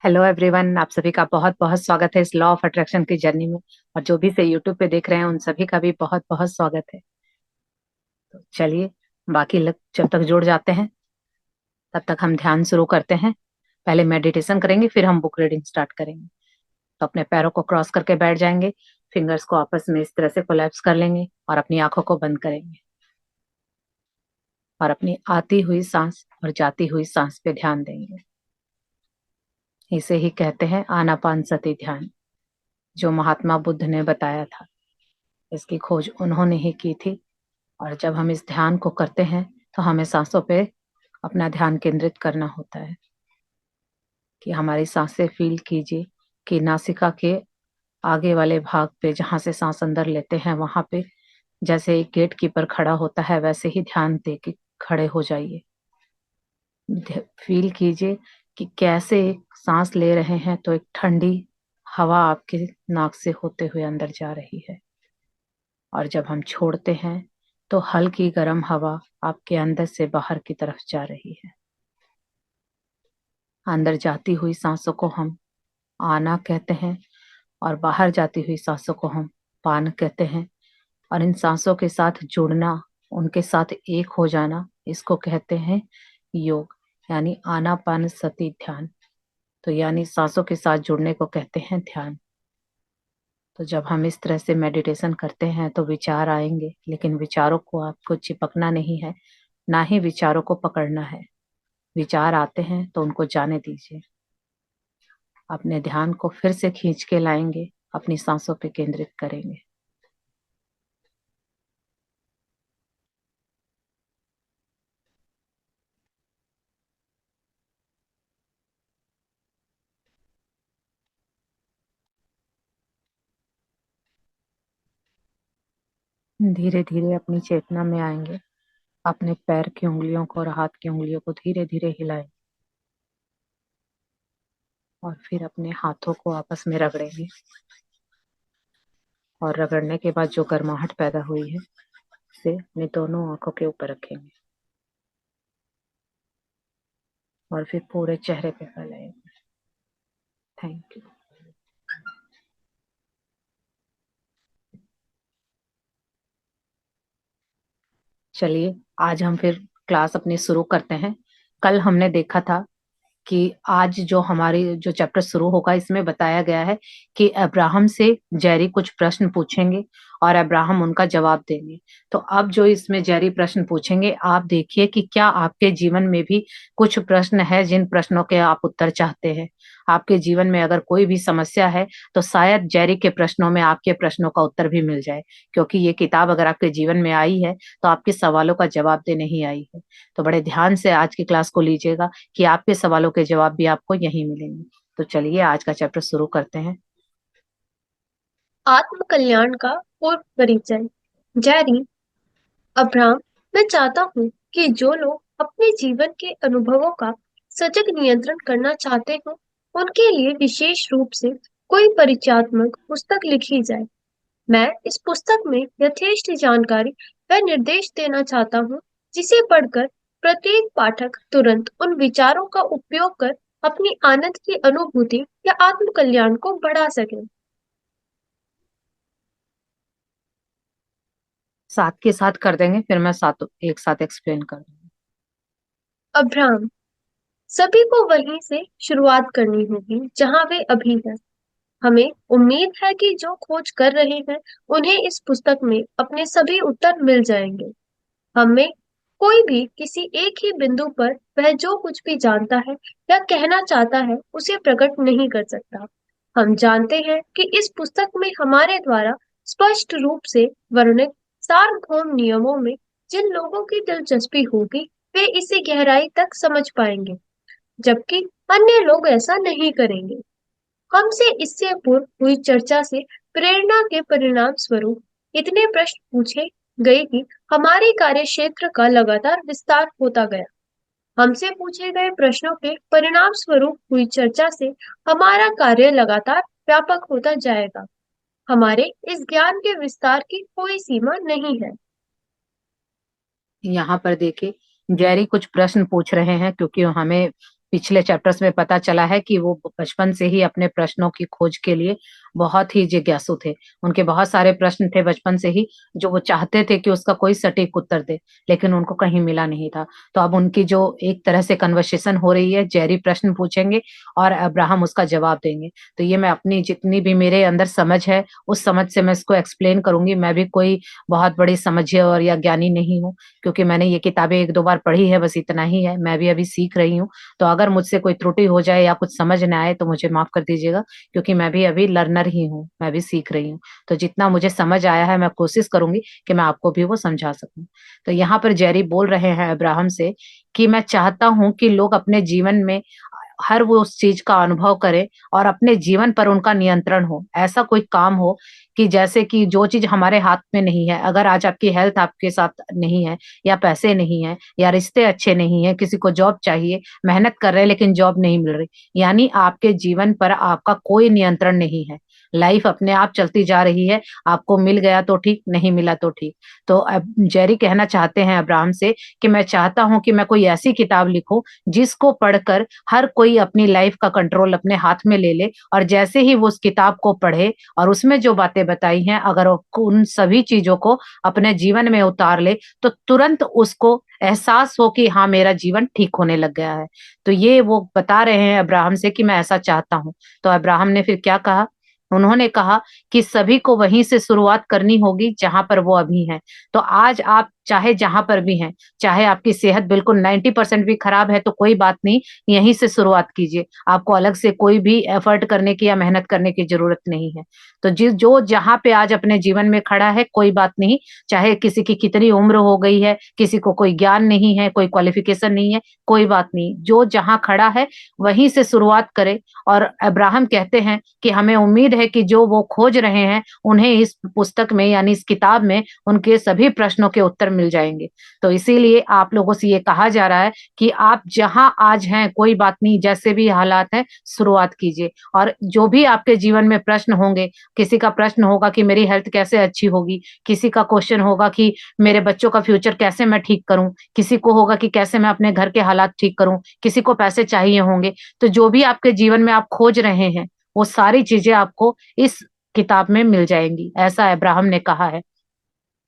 Hello everyone, आप सभी का बहुत बहुत स्वागत है इस लॉ ऑफ अट्रैक्शन की जर्नी में। और जो भी से यूट्यूब पे देख रहे हैं उन सभी का भी बहुत बहुत स्वागत है। तो चलिए, बाकी लोग जब तक जुड़ जाते हैं तब तक हम ध्यान शुरू करते हैं। पहले मेडिटेशन करेंगे, फिर हम बुक रीडिंग स्टार्ट करेंगे। तो अपने पैरों को क्रॉस करके बैठ जाएंगे। फिंगर्स को आपस में इस तरह से कोलैप्स कर लेंगे और अपनी आंखों को बंद करेंगे। और अपनी आती हुई सांस और जाती हुई सांस पे ध्यान देंगे। इसे ही कहते हैं आनापान सती ध्यान, जो महात्मा बुद्ध ने बताया था। इसकी खोज उन्होंने ही की थी। और जब हम इस ध्यान को करते हैं तो हमें सांसों पे अपना ध्यान केंद्रित करना होता है। कि हमारी सांसें फील कीजिए कि नासिका के आगे वाले भाग पे, जहां से सांस अंदर लेते हैं वहां पे जैसे एक गेट कीपर खड़ा होता है, वैसे ही ध्यान दे के खड़े हो जाइए। फील कीजिए कि कैसे सांस ले रहे हैं तो एक ठंडी हवा आपके नाक से होते हुए अंदर जा रही है, और जब हम छोड़ते हैं तो हल्की गर्म हवा आपके अंदर से बाहर की तरफ जा रही है। अंदर जाती हुई सांसों को हम आना कहते हैं, और बाहर जाती हुई सांसों को हम पान कहते हैं। और इन सांसों के साथ जुड़ना, उनके साथ एक हो जाना, इसको कहते हैं योग, यानी आनापान सती ध्यान। तो यानी सांसों के साथ जुड़ने को कहते हैं ध्यान। तो जब हम इस तरह से मेडिटेशन करते हैं तो विचार आएंगे, लेकिन विचारों को आपको चिपकना नहीं है, ना ही विचारों को पकड़ना है। विचार आते हैं तो उनको जाने दीजिए। अपने ध्यान को फिर से खींच के लाएंगे, अपनी सांसों पे केंद्रित करेंगे। धीरे धीरे अपनी चेतना में आएंगे। अपने पैर की उंगलियों को और हाथ की उंगलियों को धीरे धीरे हिलाएं, और फिर अपने हाथों को आपस में रगड़ेंगे। और रगड़ने के बाद जो गर्माहट पैदा हुई है उसे अपने दोनों आंखों के ऊपर रखेंगे, और फिर पूरे चेहरे पे फैलाएंगे। Thank you. चलिए, आज हम फिर क्लास अपनी शुरू करते हैं। कल हमने देखा था कि आज जो हमारी जो चैप्टर शुरू होगा इसमें बताया गया है कि अब्राहम से जेरी कुछ प्रश्न पूछेंगे और अब्राहम उनका जवाब देंगे। तो अब जो इसमें जेरी प्रश्न पूछेंगे, आप देखिए कि क्या आपके जीवन में भी कुछ प्रश्न है जिन प्रश्नों के आप उत्तर चाहते हैं। आपके जीवन में अगर कोई भी समस्या है तो शायद जेरी के प्रश्नों में आपके प्रश्नों का उत्तर भी मिल जाए, क्योंकि ये किताब अगर आपके जीवन में आई है तो आपके सवालों का जवाब देने ही आई है। तो बड़े ध्यान से आज की क्लास को लीजिएगा कि आपके सवालों के जवाब भी आपको यहीं मिलेंगे। तो चलिए आज का चैप्टर शुरू करते हैं। आत्म कल्याण का पूर्व परिचय। जैरी अब्राहम, मैं चाहता हूँ कि जो लोग अपने जीवन के अनुभवों का सजग नियंत्रण करना चाहते हो, उनके लिए विशेष रूप से कोई परिचयात्मक पुस्तक लिखी जाए। मैं इस पुस्तक में यथेष्ट जानकारी व निर्देश देना चाहता हूँ, जिसे पढ़कर प्रत्येक पाठक तुरंत उन विचारों का उपयोग कर अपनी आनंद की अनुभूति या आत्म कल्याण को बढ़ा सके। साथ के साथ कर देंगे, फिर मैं साथ एक साथ एक्सप्लेन कर दूंगी। अब्राहम, सभी को वहीं से शुरुआत करनी होगी जहां वे अभी हैं। हमें उम्मीद है कि जो खोज कर रहे हैं उन्हें इस पुस्तक में अपने सभी उत्तर मिल जाएंगे। हमें कोई भी किसी एक ही बिंदु पर वह जो कुछ भी जानता है या कहना चाहता है उसे प्रकट नहीं कर सकता। हम जानते हैं कि इस पुस्तक में हमारे द्वारा स्पष्ट रूप से वर्णित सार्वभौम नियमों में जिन लोगों की दिलचस्पी होगी वे इसे गहराई तक समझ पाएंगे, जबकि अन्य लोग ऐसा नहीं करेंगे। हमसे इससे पूर्व हुई चर्चा से प्रेरणा के परिणाम स्वरूप इतने प्रश्न पूछे गए कि हमारे कार्य क्षेत्र का लगातार विस्तार होता गया। हमसे पूछे गए प्रश्नों के परिणाम स्वरूप हुई चर्चा से हमारा कार्य लगातार व्यापक होता जाएगा। हमारे इस ज्ञान के विस्तार की कोई सीमा नहीं है। यहाँ पर देखिए, जेरी कुछ प्रश्न पूछ रहे हैं, क्योंकि हमें पिछले चैप्टर्स में पता चला है कि वो बचपन से ही अपने प्रश्नों की खोज के लिए बहुत ही जिज्ञासु थे। उनके बहुत सारे प्रश्न थे बचपन से ही, जो वो चाहते थे कि उसका कोई सटीक उत्तर दे, लेकिन उनको कहीं मिला नहीं था। तो अब उनकी जो एक तरह से कन्वर्सेशन हो रही है, जेरी प्रश्न पूछेंगे और अब्राहम उसका जवाब देंगे। तो ये मैं अपनी जितनी भी मेरे अंदर समझ है, उस समझ से मैं इसको एक्सप्लेन करूँगी। मैं भी कोई बहुत बड़ी समझिए और या ज्ञानी नहीं हूँ, क्योंकि मैंने ये किताबें 1-2 बार पढ़ी है, बस इतना ही है। मैं भी अभी सीख रही हूँ। तो अगर मुझसे कोई त्रुटि हो जाए या कुछ समझ ना आए तो मुझे माफ़ कर दीजिएगा, क्योंकि मैं भी अभी लर्नर ही हूँ, मैं भी सीख रही हूँ। तो जितना मुझे समझ आया है मैं कोशिश करूँगी कि मैं आपको भी वो समझा सकूँ। तो यहाँ पर जेरी बोल रहे हैं अब्राहम से कि मैं चाहता हूँ कि लोग अपने जीवन में हर वो उस चीज़ का अनुभव करें और अपने जीवन पर उनका नियंत्रण हो। ऐसा कोई काम हो कि जैसे कि जो चीज़ हमारे हाथ में नहीं है, अगर आज आपकी हेल्थ आपके साथ नहीं है या पैसे नहीं हैं या रिश्ते अच्छे नहीं हैं, किसी को जॉब चाहिए, मेहनत कर रहे हैं लेकिन जॉब नहीं मिल रही, यानी आपके जीवन पर आपका कोई नियंत्रण नहीं है। लाइफ अपने आप चलती जा रही है, आपको मिल गया तो ठीक, नहीं मिला तो ठीक। तो अब जेरी कहना चाहते हैं अब्राहम से कि मैं चाहता हूँ कि मैं कोई ऐसी किताब लिखूँ, जिसको पढ़कर हर कोई अपनी लाइफ का कंट्रोल अपने हाथ में ले ले, और जैसे ही वो उस किताब को पढ़े और उसमें जो बातें बताई हैं, अगर वो उन सभी चीज़ों को अपने जीवन में उतार ले, तो तुरंत उसको एहसास हो कि हाँ, मेरा जीवन ठीक होने लग गया है। तो ये वो बता रहे हैं अब्राहम से कि मैं ऐसा चाहता हूँ। तो अब्राहम ने फिर क्या कहा? उन्होंने कहा कि सभी को वहीं से शुरुआत करनी होगी जहाँ पर वो अभी हैं। तो आज आप चाहे जहाँ पर भी हैं, चाहे आपकी सेहत बिल्कुल 90% भी खराब है तो कोई बात नहीं, यहीं से शुरुआत कीजिए। आपको अलग से कोई भी एफर्ट करने की या मेहनत करने की ज़रूरत नहीं है। तो जो जहाँ पे आज अपने जीवन में खड़ा है, कोई बात नहीं, चाहे किसी की कितनी उम्र हो गई है, किसी को कोई ज्ञान नहीं है, कोई क्वालिफ़िकेशन नहीं है, कोई बात नहीं। जो जहाँ खड़ा है, वहीं से शुरुआत करे। और अब्राहम कहते हैं कि हमें उम्मीद है कि जो वो खोज रहे हैं, उन्हें इस पुस्तक में यानी इस किताब में उनके सभी प्रश्नों के उत्तर मिल जाएँगे। तो इसीलिए आप लोगों से ये कहा जा रहा है कि आप जहाँ आज हैं, कोई बात नहीं, जैसे भी हालात हैं, शुरुआत कीजिए। और जो भी आपके जीवन में प्रश्न होंगे, किसी का प्रश्न होगा कि मेरी हेल्थ कैसे अच्छी होगी, किसी का क्वेश्चन होगा कि मेरे बच्चों का फ्यूचर कैसे मैं ठीक करूँ, किसी को होगा कि कैसे मैं अपने घर के हालात ठीक करूँ, किसी को पैसे चाहिए होंगे। तो जो भी आपके जीवन में आप खोज रहे हैं, वो सारी चीज़ें आपको इस किताब में मिल जाएँगी, ऐसा अब्राहम ने कहा है।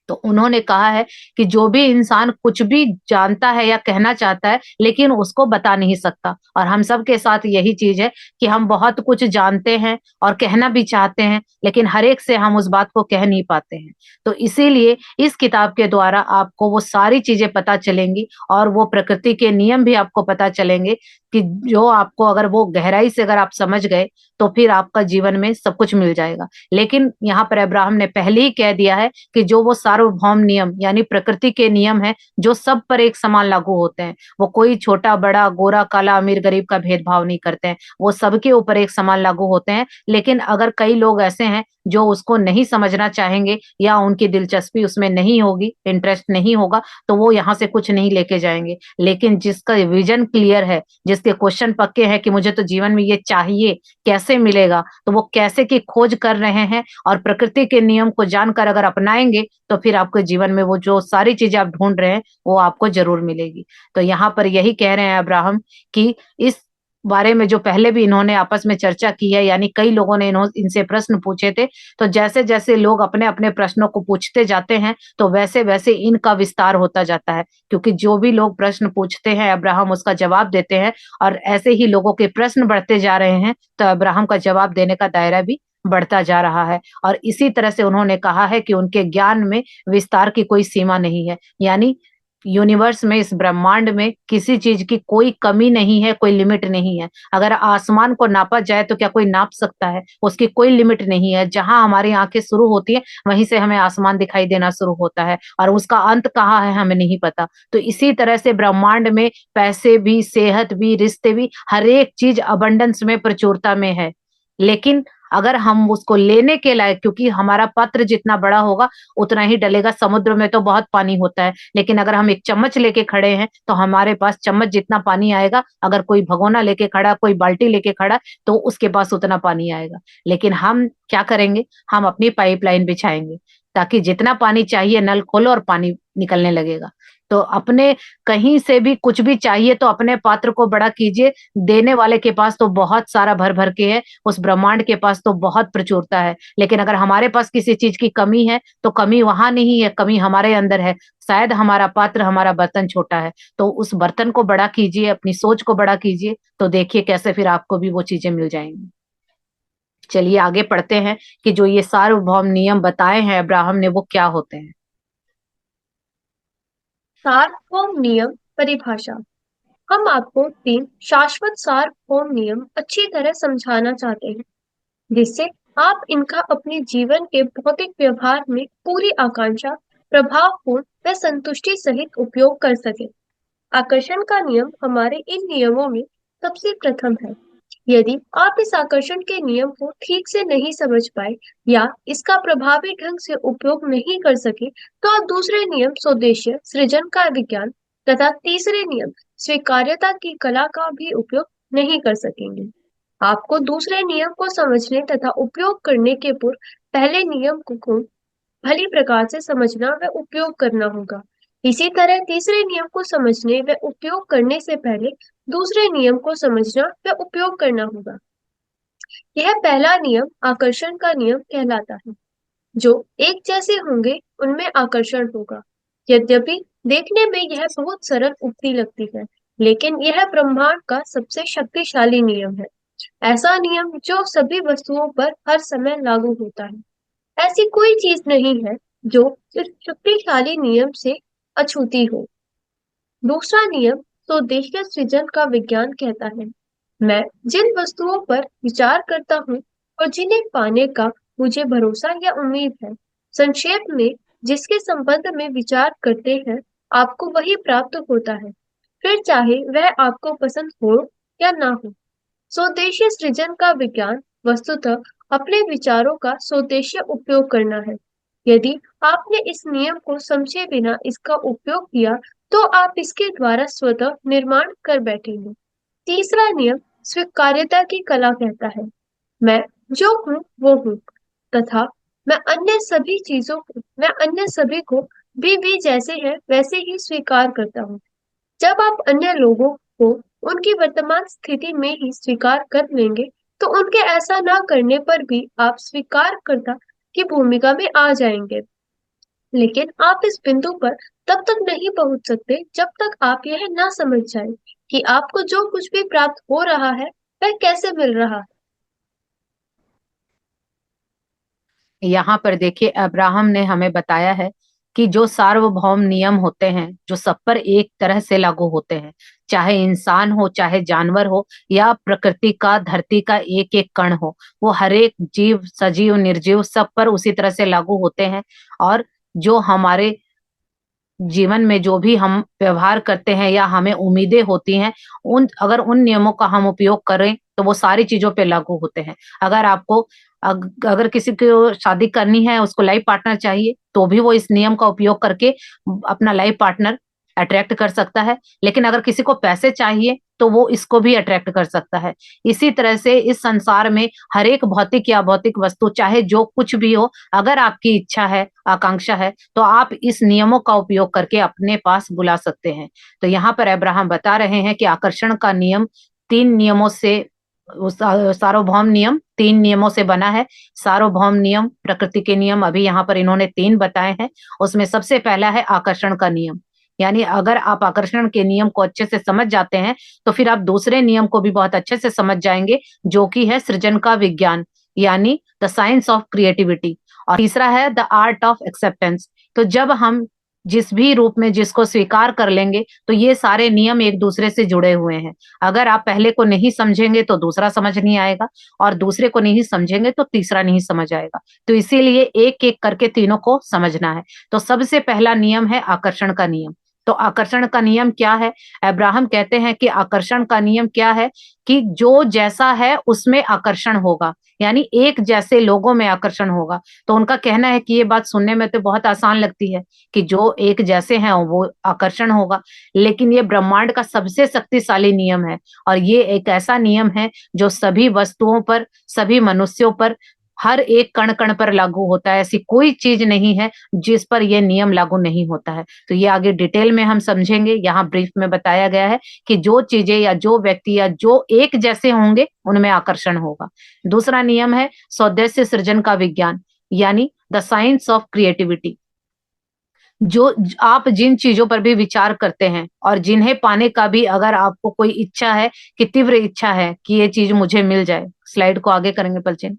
तो उन्होंने कहा है कि जो भी इंसान कुछ भी जानता है या कहना चाहता है, लेकिन उसको बता नहीं सकता, और हम सब के साथ यही चीज़ है कि हम बहुत कुछ जानते हैं और कहना भी चाहते हैं, लेकिन हर एक से हम उस बात को कह नहीं पाते हैं। तो इसीलिए इस किताब के द्वारा आपको वो सारी चीज़ें पता चलेंगी और वो प्रकृति के नियम भी आपको पता चलेंगे कि जो आपको अगर वो गहराई से अगर आप समझ गए, तो फिर आपका जीवन में सब कुछ मिल जाएगा। लेकिन यहाँ पर अब्राहम ने पहले ही कह दिया है कि जो वो सार्वभौम नियम यानी प्रकृति के नियम हैं, जो सब पर एक समान लागू होते हैं। वो कोई छोटा-बड़ा, गोरा-काला, अमीर-गरीब का भेदभाव नहीं करते हैं। वो सबके ऊपर एक समान लागू होते हैं। लेकिन अगर कई लोग ऐसे हैं जो उसको नहीं समझना चाहेंगे या उनकी दिलचस्पी उसमें नहीं होगी, इंटरेस्ट नहीं होगा, तो वो यहाँ से कुछ नहीं लेके जाएँगे। लेकिन जिसका विज़न क्लियर है, जिसके क्वेश्चन पक्के हैं कि मुझे तो जीवन में ये चाहिए, कैसे मिलेगा? तो वो कैसे की खोज कर रहे हैं और प्रकृति के नियम को जानकर अगर अपनाएँगे, तो फिर आपके जीवन में वो जो सारी चीज़ें आप ढूँढ रहे हैं, वो आपको ज़रूर मिलेगी। तो यहाँ पर यही कह रहे हैं अब्राहम कि इस बारे में जो पहले भी इन्होंने आपस में चर्चा की है, यानी कई लोगों ने इनसे प्रश्न पूछे थे, तो जैसे-जैसे लोग अपने-अपने प्रश्नों को पूछते जाते हैं, तो वैसे-वैसे इनका विस्तार होता जाता है। क्योंकि जो भी लोग प्रश्न पूछते हैं, अब्राहम उसका जवाब देते हैं, और ऐसे ही लोगों के प्रश्न बढ़ते जा रहे हैं, तो अब्राहम का जवाब देने का दायरा भी बढ़ता जा रहा है। और इसी तरह से उन्होंने कहा है कि उनके ज्ञान में विस्तार की कोई सीमा नहीं है। यानी यूनिवर्स में, इस ब्रह्मांड में किसी चीज़ की कोई कमी नहीं है, कोई लिमिट नहीं है। अगर आसमान को नापा जाए तो क्या कोई नाप सकता है? उसकी कोई लिमिट नहीं है। जहाँ हमारी आँखें शुरू होती हैं, वहीं से हमें आसमान दिखाई देना शुरू होता है, और उसका अंत कहाँ है हमें नहीं पता। तो इसी तरह से ब्रह्मांड में पैसे भी, सेहत भी, रिश्ते भी, हर एक चीज़ अबंडेंस में, प्रचुरता में है। लेकिन अगर हम उसको लेने के लायक, क्योंकि हमारा पात्र जितना बड़ा होगा, उतना ही डलेगा। समुद्र में तो बहुत पानी होता है, लेकिन अगर हम एक चम्मच लेके खड़े हैं, तो हमारे पास चम्मच जितना पानी आएगा। अगर कोई भगोना लेके खड़ा, कोई बाल्टी लेके खड़ा, तो उसके पास उतना पानी आएगा। लेकिन हम क्या करेंगे? हम अपनी पाइपलाइन बिछाएँगे, ताकि जितना पानी चाहिए नल खोलो और पानी निकलने लगेगा। तो अपने कहीं से भी कुछ भी चाहिए तो अपने पात्र को बड़ा कीजिए, देने वाले के पास तो बहुत सारा भर भर के है, उस ब्रह्मांड के पास तो बहुत प्रचुरता है। लेकिन अगर हमारे पास किसी चीज की कमी है तो कमी वहां नहीं है, कमी हमारे अंदर है। शायद हमारा पात्र, हमारा बर्तन छोटा है, तो उस बर्तन को बड़ा कीजिए, अपनी सोच को बड़ा कीजिए, तो देखिए कैसे फिर आपको भी वो चीजें मिल जाएंगी। चलिए आगे पढ़ते हैं कि जो ये सार्वभौम नियम बताए हैं अब्राहम ने, वो क्या होते हैं। सार्वभौम नियम परिभाषा। हम आपको 3 शाश्वत सार्वभौम नियम अच्छी तरह समझाना चाहते हैं, जिससे आप इनका अपने जीवन के भौतिक व्यवहार में पूरी आकांक्षा, प्रभावपूर्ण व संतुष्टि सहित उपयोग कर सके। आकर्षण का नियम हमारे इन नियमों में सबसे प्रथम है। यदि आप इस आकर्षण के नियम को ठीक से नहीं समझ पाए या इसका प्रभावी ढंग से उपयोग नहीं कर सके, तो आप दूसरे नियम स्वदेशीय सृजन का विज्ञान तथा तीसरे नियम स्वीकार्यता की कला का भी उपयोग नहीं कर सकेंगे। आपको दूसरे नियम को समझने तथा उपयोग करने के पूर्व पहले नियम को भली प्रकार से समझना व उपयोग करना होगा। इसी तरह तीसरे नियम को समझने व उपयोग करने से पहले दूसरे नियम को समझना व उपयोग करना होगा। यह पहला नियम आकर्षण का नियम कहलाता है। जो एक जैसे होंगे उनमें आकर्षण होगा। यद्यपि देखने में यह बहुत सरल उक्ति लगती है, लेकिन यह ब्रह्मांड का सबसे शक्तिशाली नियम है। ऐसा नियम जो सभी वस्तुओं पर हर समय लागू होता है। ऐसी कोई चीज नहीं है जो इस शक्तिशाली नियम से अछूती हो। दूसरा नियम स्वदेशीय सृजन का विज्ञान कहता है। मैं जिन वस्तुओं पर विचार करता हूँ और जिन्हें पाने का मुझे भरोसा या उम्मीद है, संक्षेप में जिसके संबंध में विचार करते हैं, आपको वही प्राप्त होता है, फिर चाहे वह आपको पसंद हो या ना हो। स्वदेशी सृजन का विज्ञान वस्तुतः अपने विचारों का स्वदेशी उपयोग करना है। यदि आपने इस नियम को समझे बिना इसका उपयोग किया, तो आप इसके द्वारा स्वतः निर्माण कर बैठेंगे। तीसरा नियम स्वीकार्यता की कला कहता है। मैं जो हूँ वो हूँ, तथा मैं अन्य सभी को भी जैसे है वैसे ही स्वीकार करता हूँ। जब आप अन्य लोगों को उनकी वर्तमान स्थिति में ही स्वीकार कर लेंगे, तो उनके ऐसा ना करने पर भी आप स्वीकारकर्ता की भूमिका में आ जाएंगे। लेकिन आप इस बिंदु पर तब तक नहीं पहुंच सकते जब तक आप यह ना समझ जाए कि आपको जो कुछ भी प्राप्त हो रहा है वह कैसे मिल रहा है। यहाँ पर देखिए अब्राहम ने हमें बताया है कि जो सार्वभौम नियम होते हैं, जो सब पर एक तरह से लागू होते हैं, चाहे इंसान हो, चाहे जानवर हो, या प्रकृति का, धरती का एक एक कण हो, वो हर एक जीव, सजीव निर्जीव, सब पर उसी तरह से लागू होते हैं। और जो हमारे जीवन में जो भी हम व्यवहार करते हैं या हमें उम्मीदें होती हैं, अगर उन नियमों का हम उपयोग करें तो वो सारी चीजों पे लागू होते हैं। अगर आपको अगर किसी को शादी करनी है, उसको लाइफ पार्टनर चाहिए, तो भी वो इस नियम का उपयोग करके अपना लाइफ पार्टनर अट्रैक्ट कर सकता है। लेकिन अगर किसी को पैसे चाहिए तो वो इसको भी अट्रैक्ट कर सकता है। इसी तरह से इस संसार में हर एक भौतिक या भौतिक वस्तु, चाहे जो कुछ भी हो, अगर आपकी इच्छा है, आकांक्षा है, तो आप इस नियमों का उपयोग करके अपने पास बुला सकते हैं। तो यहाँ पर अब्राहम बता रहे हैं कि आकर्षण का नियम 3 नियमों से, सार्वभौम नियम 3 नियमों से बना है। सार्वभौम नियम, प्रकृति के नियम, अभी यहाँ पर इन्होंने 3 बताए हैं। उसमें सबसे पहला है आकर्षण का नियम। यानी अगर आप आकर्षण के नियम को अच्छे से समझ जाते हैं तो फिर आप दूसरे नियम को भी बहुत अच्छे से समझ जाएंगे, जो कि है सृजन का विज्ञान, यानी द साइंस ऑफ क्रिएटिविटी। और तीसरा है द आर्ट ऑफ एक्सेप्टेंस। तो जब हम जिस भी रूप में जिसको स्वीकार कर लेंगे, तो ये सारे नियम एक दूसरे से जुड़े हुए हैं। अगर आप पहले को नहीं समझेंगे तो दूसरा समझ नहीं आएगा, और दूसरे को नहीं समझेंगे तो तीसरा नहीं समझ आएगा। तो इसीलिए एक एक करके तीनों को समझना है। तो सबसे पहला नियम है आकर्षण का नियम। तो आकर्षण का नियम क्या है? अब्राहम कहते हैं कि आकर्षण का नियम क्या है कि जो जैसा है उसमें आकर्षण होगा, यानी एक जैसे लोगों में आकर्षण होगा। तो उनका कहना है कि ये बात सुनने में तो बहुत आसान लगती है कि जो एक जैसे हैं वो आकर्षण होगा, लेकिन ये ब्रह्मांड का सबसे शक्तिशाली नियम है। और ये एक ऐसा नियम है जो सभी वस्तुओं पर, सभी मनुष्यों पर हर एक कण कण पर लागू होता है, ऐसी कोई चीज नहीं है जिस पर यह नियम लागू नहीं होता है। तो ये आगे डिटेल में हम समझेंगे। यहाँ ब्रीफ में बताया गया है कि जो चीजें या जो व्यक्ति या जो एक जैसे होंगे उनमें आकर्षण होगा। दूसरा नियम है सौदेश्य सृजन का विज्ञान, यानी द साइंस ऑफ क्रिएटिविटी। जो आप जिन चीजों पर भी विचार करते हैं और जिन्हें पाने का भी अगर आपको कोई इच्छा है, कि तीव्र इच्छा है कि ये चीज मुझे मिल जाए, स्लाइड को आगे करेंगे पलचिन।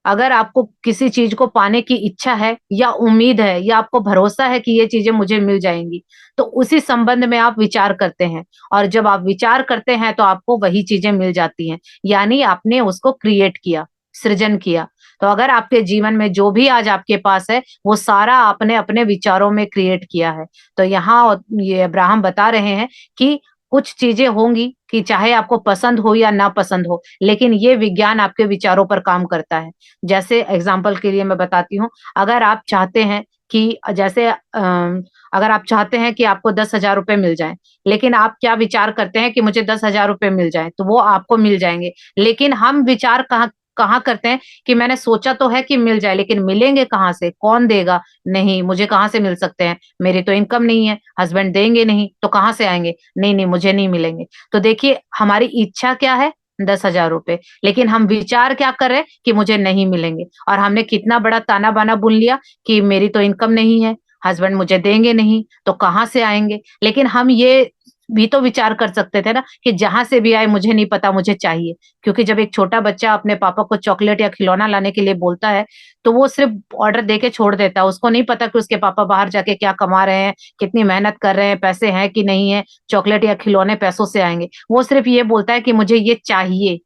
अगर आपको किसी चीज को पाने की इच्छा है या उम्मीद है या आपको भरोसा है कि ये चीजें मुझे मिल जाएंगी, तो उसी संबंध में आप विचार करते हैं। और जब आप विचार करते हैं तो आपको वही चीजें मिल जाती हैं, यानी आपने उसको क्रिएट किया, सृजन किया। तो अगर आपके जीवन में जो भी आज आपके पास है वो सारा आपने अपने विचारों में क्रिएट किया है। तो यहाँ ये अब्राहम बता रहे हैं कि कुछ चीजें होंगी कि चाहे आपको पसंद हो या ना पसंद हो, लेकिन ये विज्ञान आपके विचारों पर काम करता है। जैसे एग्जाम्पल के लिए मैं बताती हूँ, अगर आप चाहते हैं कि जैसे अगर आप चाहते हैं कि आपको 10,000 रुपए मिल जाएं, लेकिन आप क्या विचार करते हैं कि मुझे 10,000 रुपए मिल जाएं, तो वो आपको मिल जाएंगे। लेकिन हम विचार कहाँ कहाँ करते हैं कि मैंने सोचा तो है कि मिल जाए, लेकिन मिलेंगे कहाँ से, कौन देगा, नहीं मुझे कहाँ से मिल सकते हैं, मेरी तो इनकम नहीं है, हस्बैंड देंगे नहीं तो कहाँ से आएंगे, नहीं नहीं मुझे नहीं मिलेंगे। तो देखिए हमारी इच्छा क्या है, 10,000 रुपए, लेकिन हम विचार क्या कर रहे हैं कि मुझे नहीं मिलेंगे। और हमने कितना बड़ा ताना बाना बुन लिया कि मेरी तो इनकम नहीं है, हस्बैंड मुझे देंगे नहीं तो कहाँ से आएंगे। लेकिन हम ये भी तो विचार कर सकते थे ना कि जहां से भी आए मुझे नहीं पता, मुझे चाहिए। क्योंकि जब एक छोटा बच्चा अपने पापा को चॉकलेट या खिलौना लाने के लिए बोलता है, तो वो सिर्फ ऑर्डर देके छोड़ देता है, उसको नहीं पता कि उसके पापा बाहर जाके क्या कमा रहे हैं, कितनी मेहनत कर रहे हैं, पैसे हैं कि नहीं है, चॉकलेट या खिलौने पैसों से आएंगे। वो सिर्फ ये बोलता है कि मुझे ये चाहिए,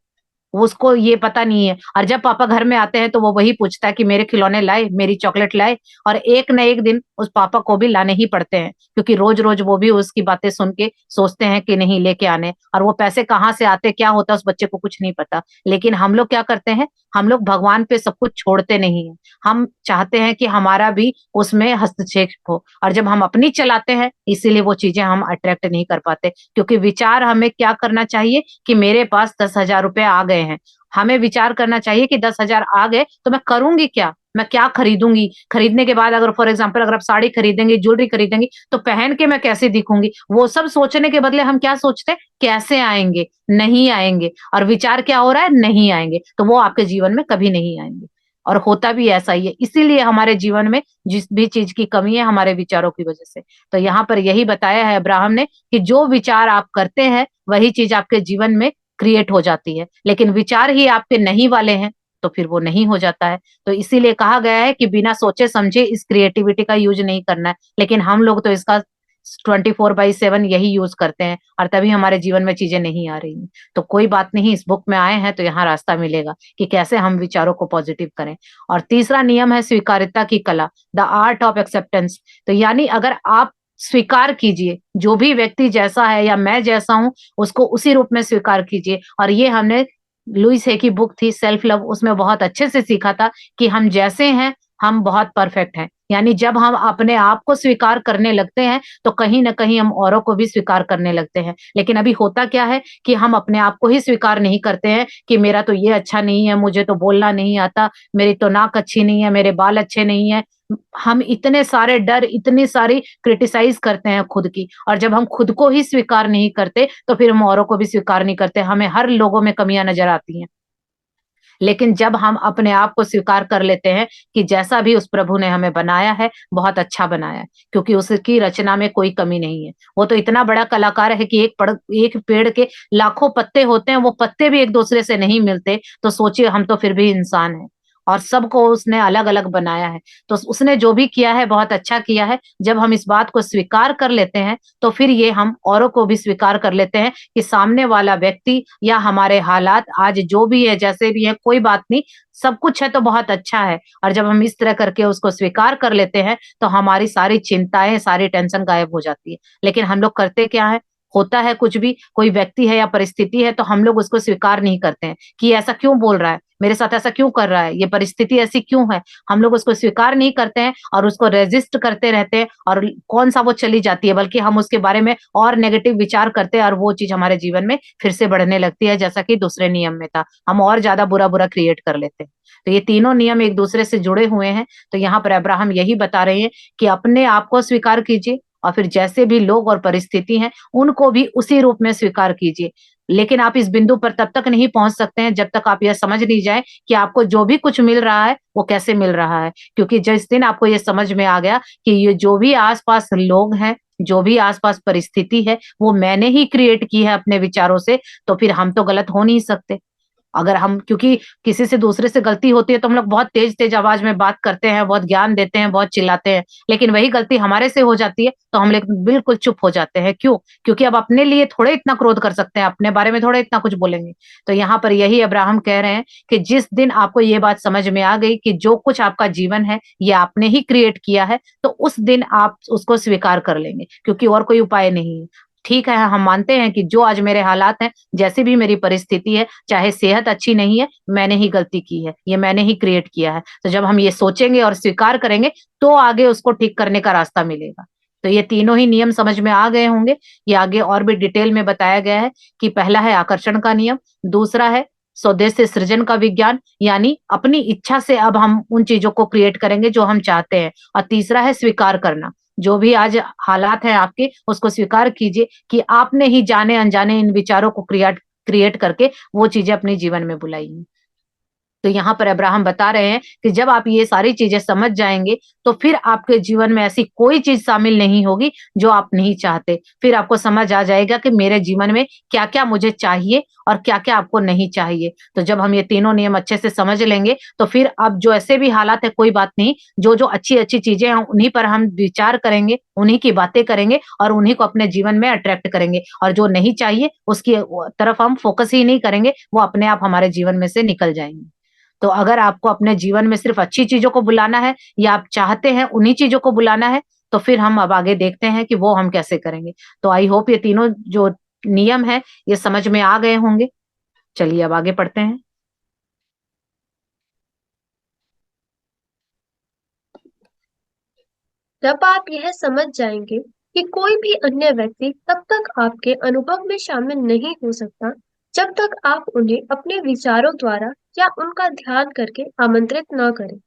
उसको ये पता नहीं है। और जब पापा घर में आते हैं तो वो वही पूछता है कि मेरे खिलौने लाए, मेरी चॉकलेट लाए। और एक न एक दिन उस पापा को भी लाने ही पड़ते हैं, क्योंकि रोज रोज वो भी उसकी बातें सुन के सोचते हैं कि नहीं लेके आने। और वो पैसे कहाँ से आते, क्या होता है, उस बच्चे को कुछ नहीं पता। लेकिन हम लोग क्या करते हैं, हम लोग भगवान पे सब कुछ छोड़ते नहीं है, हम चाहते हैं कि हमारा भी उसमें हस्तक्षेप हो। और जब हम अपनी चलाते हैं, इसीलिए वो चीजें हम अट्रैक्ट नहीं कर पाते। क्योंकि विचार हमें क्या करना चाहिए कि मेरे पास 10,000 रुपए आ गए हैं, हमें विचार करना चाहिए कि 10,000 आ गए तो मैं करूंगी क्या, मैं क्या खरीदूंगी। खरीदने के बाद अगर फॉर एग्जाम्पल अगर आप साड़ी खरीदेंगे, ज्वेलरी खरीदेंगे, तो पहन के मैं कैसे दिखूंगी, वो सब सोचने के बदले हम क्या सोचते हैं, कैसे आएंगे, नहीं आएंगे। और विचार क्या हो रहा है, नहीं आएंगे, तो वो आपके जीवन में कभी नहीं आएंगे। और होता भी ऐसा ही है। इसीलिए हमारे जीवन में जिस भी चीज की कमी है, हमारे विचारों की वजह से। तो यहाँ पर यही बताया है अब्राहम ने कि जो विचार आप करते हैं वही चीज आपके जीवन में क्रिएट हो जाती है। लेकिन विचार ही आपके नहीं वाले हैं तो फिर वो नहीं हो जाता है। तो इसीलिए कहा गया है कि बिना सोचे समझे इस क्रिएटिविटी का यूज नहीं करना है। लेकिन हम लोग तो इसका 24/7 यही यूज करते हैं, और तभी हमारे जीवन में चीजें नहीं आ रही हैं। तो कोई बात नहीं, इस बुक में आए हैं तो यहाँ रास्ता मिलेगा कि कैसे हम विचारों को पॉजिटिव करें। और तीसरा नियम है स्वीकार्यता की कला, द आर्ट ऑफ एक्सेप्टेंस। तो यानी अगर आप स्वीकार कीजिए, जो भी व्यक्ति जैसा है या मैं जैसा हूं उसको उसी रूप में स्वीकार कीजिए। और ये हमने लुइस है की बुक थी सेल्फ लव, उसमें बहुत अच्छे से सीखा था कि हम जैसे हैं हम बहुत परफेक्ट हैं। यानी जब हम अपने आप को स्वीकार करने लगते हैं तो कहीं ना कहीं हम औरों को भी स्वीकार करने लगते हैं। लेकिन अभी होता क्या है कि हम अपने आप को ही स्वीकार नहीं करते हैं कि मेरा तो ये अच्छा नहीं है, मुझे तो बोलना नहीं आता, मेरी तो नाक अच्छी नहीं है, मेरे बाल अच्छे नहीं है। हम इतने सारे डर, इतनी सारी क्रिटिसाइज करते हैं खुद की। और जब हम खुद को ही स्वीकार नहीं करते तो फिर हम औरों को भी स्वीकार नहीं करते, हमें हर लोगों में कमियां नजर आती हैं। लेकिन जब हम अपने आप को स्वीकार कर लेते हैं कि जैसा भी उस प्रभु ने हमें बनाया है बहुत अच्छा बनाया है, क्योंकि उसकी रचना में कोई कमी नहीं है। वो तो इतना बड़ा कलाकार है कि एक पेड़ के लाखों पत्ते होते हैं, वो पत्ते भी एक दूसरे से नहीं मिलते। तो सोचिए हम तो फिर भी इंसान हैं, और सबको उसने अलग अलग बनाया है। तो उसने जो भी किया है बहुत अच्छा किया है। जब हम इस बात को स्वीकार कर लेते हैं तो फिर ये हम औरों को भी स्वीकार कर लेते हैं कि सामने वाला व्यक्ति या हमारे हालात आज जो भी है, जैसे भी है, कोई बात नहीं, सब कुछ है तो बहुत अच्छा है। और जब हम इस तरह करके उसको स्वीकार कर लेते हैं तो हमारी सारी चिंताएं, सारी टेंशन गायब हो जाती है। लेकिन हम लोग करते क्या है, होता है कुछ भी, कोई व्यक्ति है या परिस्थिति है तो हम लोग उसको स्वीकार नहीं करते हैं कि ऐसा क्यों बोल रहा है, मेरे साथ ऐसा क्यों कर रहा है, ये परिस्थिति ऐसी क्यों है। हम लोग उसको स्वीकार नहीं करते हैं और उसको रेजिस्ट करते रहते हैं, और कौन सा वो चली जाती है, बल्कि हम उसके बारे में और नेगेटिव विचार करते हैं और वो चीज हमारे जीवन में फिर से बढ़ने लगती है, जैसा कि दूसरे नियम में था, हम और ज्यादा बुरा बुरा क्रिएट कर लेते हैं। तो ये तीनों नियम एक दूसरे से जुड़े हुए हैं। तो यहाँ पर अब्राहम यही बता रहे हैं कि अपने आप को स्वीकार कीजिए, और फिर जैसे भी लोग और परिस्थिति हैं उनको भी उसी रूप में स्वीकार कीजिए। लेकिन आप इस बिंदु पर तब तक नहीं पहुंच सकते हैं जब तक आप यह समझ नहीं जाए कि आपको जो भी कुछ मिल रहा है वो कैसे मिल रहा है। क्योंकि जिस दिन आपको ये समझ में आ गया कि ये जो भी आसपास लोग हैं, जो भी आसपास परिस्थिति है, वो मैंने ही क्रिएट की है अपने विचारों से, तो फिर हम तो गलत हो नहीं सकते। अगर हम, क्योंकि किसी से दूसरे से गलती होती है तो हम लोग बहुत तेज तेज आवाज में बात करते हैं, बहुत ज्ञान देते हैं, बहुत चिल्लाते हैं, लेकिन वही गलती हमारे से हो जाती है तो हम लोग बिल्कुल चुप हो जाते हैं। क्यों? क्योंकि अब अपने लिए थोड़े इतना क्रोध कर सकते हैं, अपने बारे में थोड़े इतना कुछ बोलेंगे। तो यहाँ पर यही अब्राहम कह रहे हैं कि जिस दिन आपको ये बात समझ में आ गई कि जो कुछ आपका जीवन है ये आपने ही क्रिएट किया है, तो उस दिन आप उसको स्वीकार कर लेंगे, क्योंकि और कोई उपाय नहीं है। ठीक है, हम मानते हैं कि जो आज मेरे हालात हैं, जैसी भी मेरी परिस्थिति है, चाहे सेहत अच्छी नहीं है, मैंने ही गलती की है, ये मैंने ही क्रिएट किया है। तो जब हम ये सोचेंगे और स्वीकार करेंगे तो आगे उसको ठीक करने का रास्ता मिलेगा। तो ये तीनों ही नियम समझ में आ गए होंगे। ये आगे और भी डिटेल में बताया गया है कि पहला है आकर्षण का नियम, दूसरा है स्वदेश से सृजन का विज्ञान, यानी अपनी इच्छा से अब हम उन चीजों को क्रिएट करेंगे जो हम चाहते हैं, और तीसरा है स्वीकार करना। जो भी आज हालात हैं आपके, उसको स्वीकार कीजिए कि आपने ही जाने अनजाने इन विचारों को क्रिएट क्रिएट करके वो चीजें अपने जीवन में बुलाई हैं। तो यहाँ पर अब्राहम बता रहे हैं कि जब आप ये सारी चीजें समझ जाएंगे तो फिर आपके जीवन में ऐसी कोई चीज शामिल नहीं होगी जो आप नहीं चाहते। फिर आपको समझ आ जाएगा कि मेरे जीवन में क्या क्या मुझे चाहिए और क्या क्या आपको नहीं चाहिए। तो जब हम ये तीनों नियम अच्छे से समझ लेंगे तो फिर अब जो ऐसे भी हालात है, कोई बात नहीं, जो जो अच्छी अच्छी चीजें हैं उन्हीं पर हम विचार करेंगे, उन्हीं की बातें करेंगे और उन्हीं को अपने जीवन में अट्रैक्ट करेंगे, और जो नहीं चाहिए उसकी तरफ हम फोकस ही नहीं करेंगे, वो अपने आप हमारे जीवन में से निकल जाएंगे। तो अगर आपको अपने जीवन में सिर्फ अच्छी चीजों को बुलाना है, या आप चाहते हैं उन्हीं चीजों को बुलाना है, तो फिर हम अब आगे देखते हैं कि वो हम कैसे करेंगे। तो आई होप ये तीनों जो नियम है ये समझ में आ गए होंगे। चलिए अब आगे पढ़ते हैं। जब आप यह समझ जाएंगे कि कोई भी अन्य व्यक्ति तब तक आपके अनुभव में शामिल नहीं हो सकता जब तक आप उन्हें अपने विचारों द्वारा या उनका ध्यान करके आमंत्रित न करें।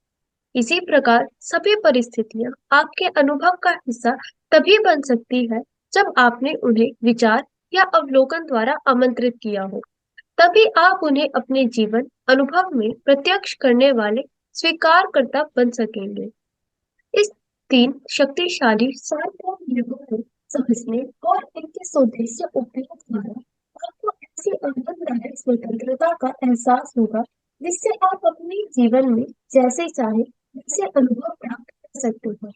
इसी प्रकार सभी परिस्थितियां आपके अनुभव का हिस्सा तभी बन सकती है जब आपने उन्हें विचार या अवलोकन द्वारा आमंत्रित किया हो। तभी आप उन्हें अपने जीवन अनुभव में प्रत्यक्ष करने वाले स्वीकारकर्ता बन सकेंगे। इस तीन शक्तिशाली सार्वभौम नियमों को समझने और इनके स्वदेशी उपयोग द्वारा आपको ऐसी आनंददायक स्वतंत्रता का एहसास होगा जिससे आप अपने जीवन में जैसे चाहे वैसे अनुभव प्राप्त कर सकते हैं।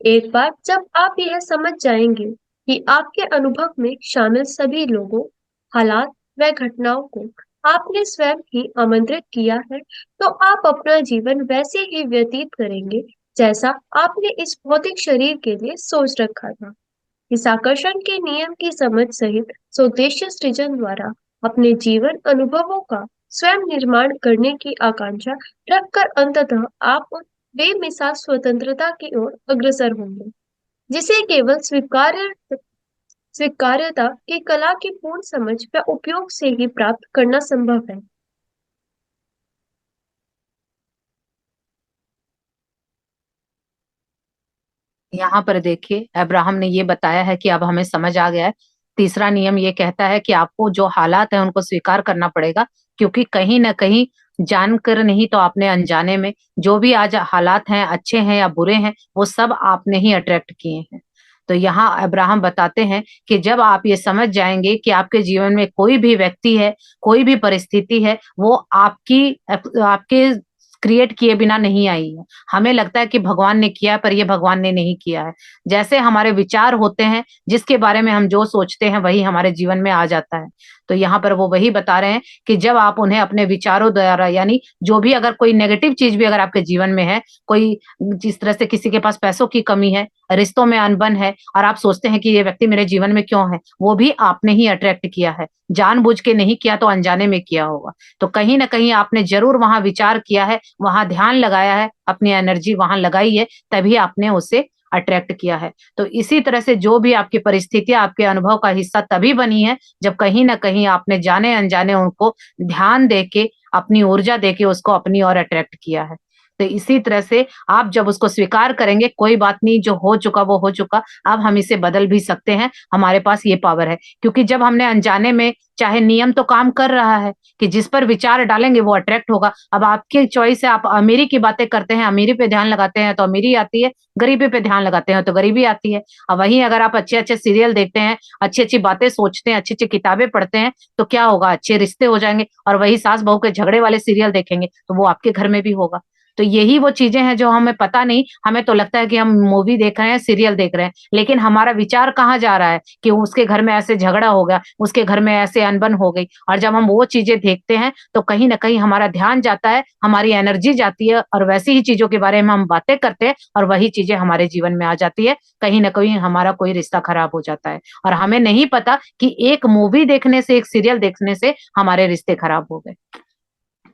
एक बार जब आप यह समझ जाएंगे कि आपके अनुभव में शामिल सभी लोगों, हालात व घटनाओं को आपने स्वयं ही आमंत्रित किया है, तो आप अपना जीवन वैसे ही व्यतीत करेंगे जैसा आपने इस भौतिक शरीर के लिए सोच रखा था। इस आकर्षण के नियम की समझ सहित स्वदेशी सृजन द्वारा अपने जीवन अनुभवों का स्वयं निर्माण करने की आकांक्षा रखकर अंततः आप उन बेमिसाल स्वतंत्रता की ओर अग्रसर होंगे जिसे केवल स्वीकार्यता की कला की पूर्ण समझ व उपयोग से ही प्राप्त करना संभव है। यहाँ पर देखिए अब्राहम ने ये बताया है कि अब हमें समझ आ गया है। तीसरा नियम ये कहता है कि आपको जो हालात है उनको स्वीकार करना पड़ेगा, क्योंकि कहीं ना कहीं जानकर नहीं तो आपने अनजाने में जो भी आज हालात हैं, अच्छे हैं या बुरे हैं, वो सब आपने ही अट्रैक्ट किए हैं। तो यहाँ अब्राहम बताते हैं कि जब आप ये समझ जाएंगे कि आपके जीवन में कोई भी व्यक्ति है, कोई भी परिस्थिति है, वो आपके क्रिएट किए बिना नहीं आई है। हमें लगता है कि भगवान ने किया है, पर ये भगवान ने नहीं किया है। जैसे हमारे विचार होते हैं, जिसके बारे में हम जो सोचते हैं वही हमारे जीवन में आ जाता है। तो यहाँ पर वो वही बता रहे हैं कि जब आप उन्हें अपने विचारों द्वारा, यानी जो भी अगर कोई नेगेटिव चीज भी अगर आपके जीवन में है, कोई जिस तरह से किसी के पास पैसों की कमी है, रिश्तों में अनबन है और आप सोचते हैं कि ये व्यक्ति मेरे जीवन में क्यों है, वो भी आपने ही अट्रैक्ट किया है। जानबूझ के नहीं किया तो अनजाने में किया होगा। तो कहीं न कहीं आपने ज़रूर वहाँ विचार किया है, वहाँ ध्यान लगाया है, अपनी एनर्जी वहाँ लगाई है, तभी आपने उसे अट्रैक्ट किया है। तो इसी तरह से जो भी आपकी परिस्थितियाँ आपके अनुभव का हिस्सा तभी बनी है, जब कहीं न कहीं आपने जाने-अनजाने उनको ध्यान देके, अपनी ऊर्जा देके उसको अपनी ओर अट्रैक्ट किया है। तो इसी तरह से आप जब उसको स्वीकार करेंगे, कोई बात नहीं, जो हो चुका वो हो चुका, अब हम इसे बदल भी सकते हैं, हमारे पास ये पावर है। क्योंकि जब हमने अनजाने में, चाहे नियम तो काम कर रहा है कि जिस पर विचार डालेंगे वो अट्रैक्ट होगा। अब आपकी चॉइस है, आप अमीरी की बातें करते हैं, अमीरी पे ध्यान लगाते हैं तो अमीरी आती है, गरीबी पे ध्यान लगाते हैं तो गरीबी आती है। अब वहीं अगर आप अच्छे-अच्छे सीरियल देखते हैं, अच्छी-अच्छी बातें सोचते हैं, अच्छी-अच्छी किताबें पढ़ते हैं, तो क्या होगा? अच्छे रिश्ते हो जाएँगे। और वही सास-बहू के झगड़े वाले सीरियल देखेंगे, तो वो आपके घर में भी होगा। तो यही वो चीज़ें हैं जो हमें पता नहीं, हमें तो लगता है कि हम मूवी देख रहे हैं, सीरियल देख रहे हैं, लेकिन हमारा विचार कहाँ जा रहा है कि उसके घर में ऐसे झगड़ा हो गया, उसके घर में ऐसे अनबन हो गई। और जब हम वो चीज़ें देखते हैं, तो कहीं न कहीं हमारा ध्यान जाता है, हमारी एनर्जी जाती है और वैसी ही चीज़ों के बारे में हम बातें करते हैं और वही चीज़ें हमारे जीवन में आ जाती है। कहीं न कहीं हमारा कोई रिश्ता खराब हो जाता है और हमें नहीं पता कि एक मूवी देखने से, एक सीरियल देखने से हमारे रिश्ते खराब हो गए।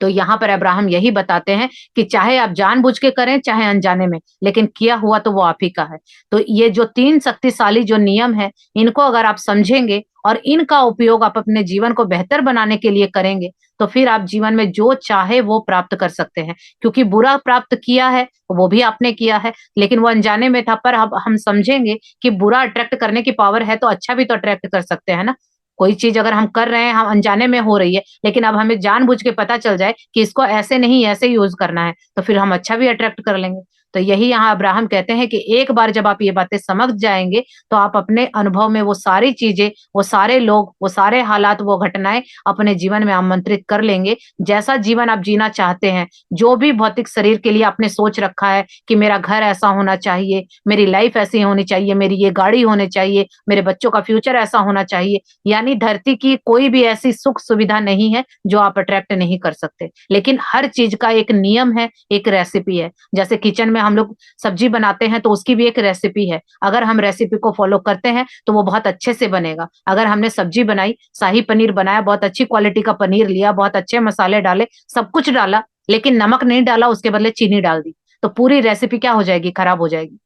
तो यहाँ पर अब्राहम यही बताते हैं कि चाहे आप जानबूझ के करें, चाहे अनजाने में, लेकिन किया हुआ तो वो आप ही का है। तो ये जो 3 शक्तिशाली जो नियम हैं, इनको अगर आप समझेंगे और इनका उपयोग आप अपने जीवन को बेहतर बनाने के लिए करेंगे, तो फिर आप जीवन में जो चाहे वो प्राप्त कर सकते हैं। क्योंकि बुरा प्राप्त किया है, वो भी आपने किया है, लेकिन वो अनजाने में था। पर अब हम समझेंगे कि बुरा अट्रैक्ट करने की पावर है, तो अच्छा भी तो अट्रैक्ट कर सकते हैं ना। कोई चीज़ अगर हम कर रहे हैं, हम अनजाने में हो रही है, लेकिन अब हमें जानबूझ के पता चल जाए कि इसको ऐसे नहीं, ऐसे यूज़ करना है, तो फिर हम अच्छा भी अट्रैक्ट कर लेंगे। तो यही यहाँ अब्राहम कहते हैं कि एक बार जब आप ये बातें समझ जाएँगे, तो आप अपने अनुभव में वो सारी चीज़ें, वो सारे लोग, वो सारे हालात, वो घटनाएँ अपने जीवन में आमंत्रित कर लेंगे। जैसा जीवन आप जीना चाहते हैं, जो भी भौतिक शरीर के लिए आपने सोच रखा है कि मेरा घर ऐसा होना चाहिए, मेरी लाइफ़ ऐसी होनी चाहिए, मेरी ये गाड़ी होनी चाहिए, मेरे बच्चों का फ्यूचर ऐसा होना चाहिए, यानी धरती की कोई भी ऐसी सुख सुविधा नहीं है जो आप अट्रैक्ट नहीं कर सकते। लेकिन हर चीज़ का एक नियम है, एक रेसिपी है। जैसे किचन में हम लोग सब्जी बनाते हैं तो उसकी भी एक रेसिपी है। अगर हम रेसिपी को फ़ॉलो करते हैं तो वो बहुत अच्छे से बनेगा। अगर हमने सब्जी बनाई, शाही पनीर बनाया, बहुत अच्छी क्वालिटी का पनीर लिया, बहुत अच्छे मसाले डाले, सब कुछ डाला, लेकिन नमक नहीं डाला, उसके बदले चीनी डाल दी, तो पूरी रेसिपी क्या हो जाएगी? खराब हो जाएगी।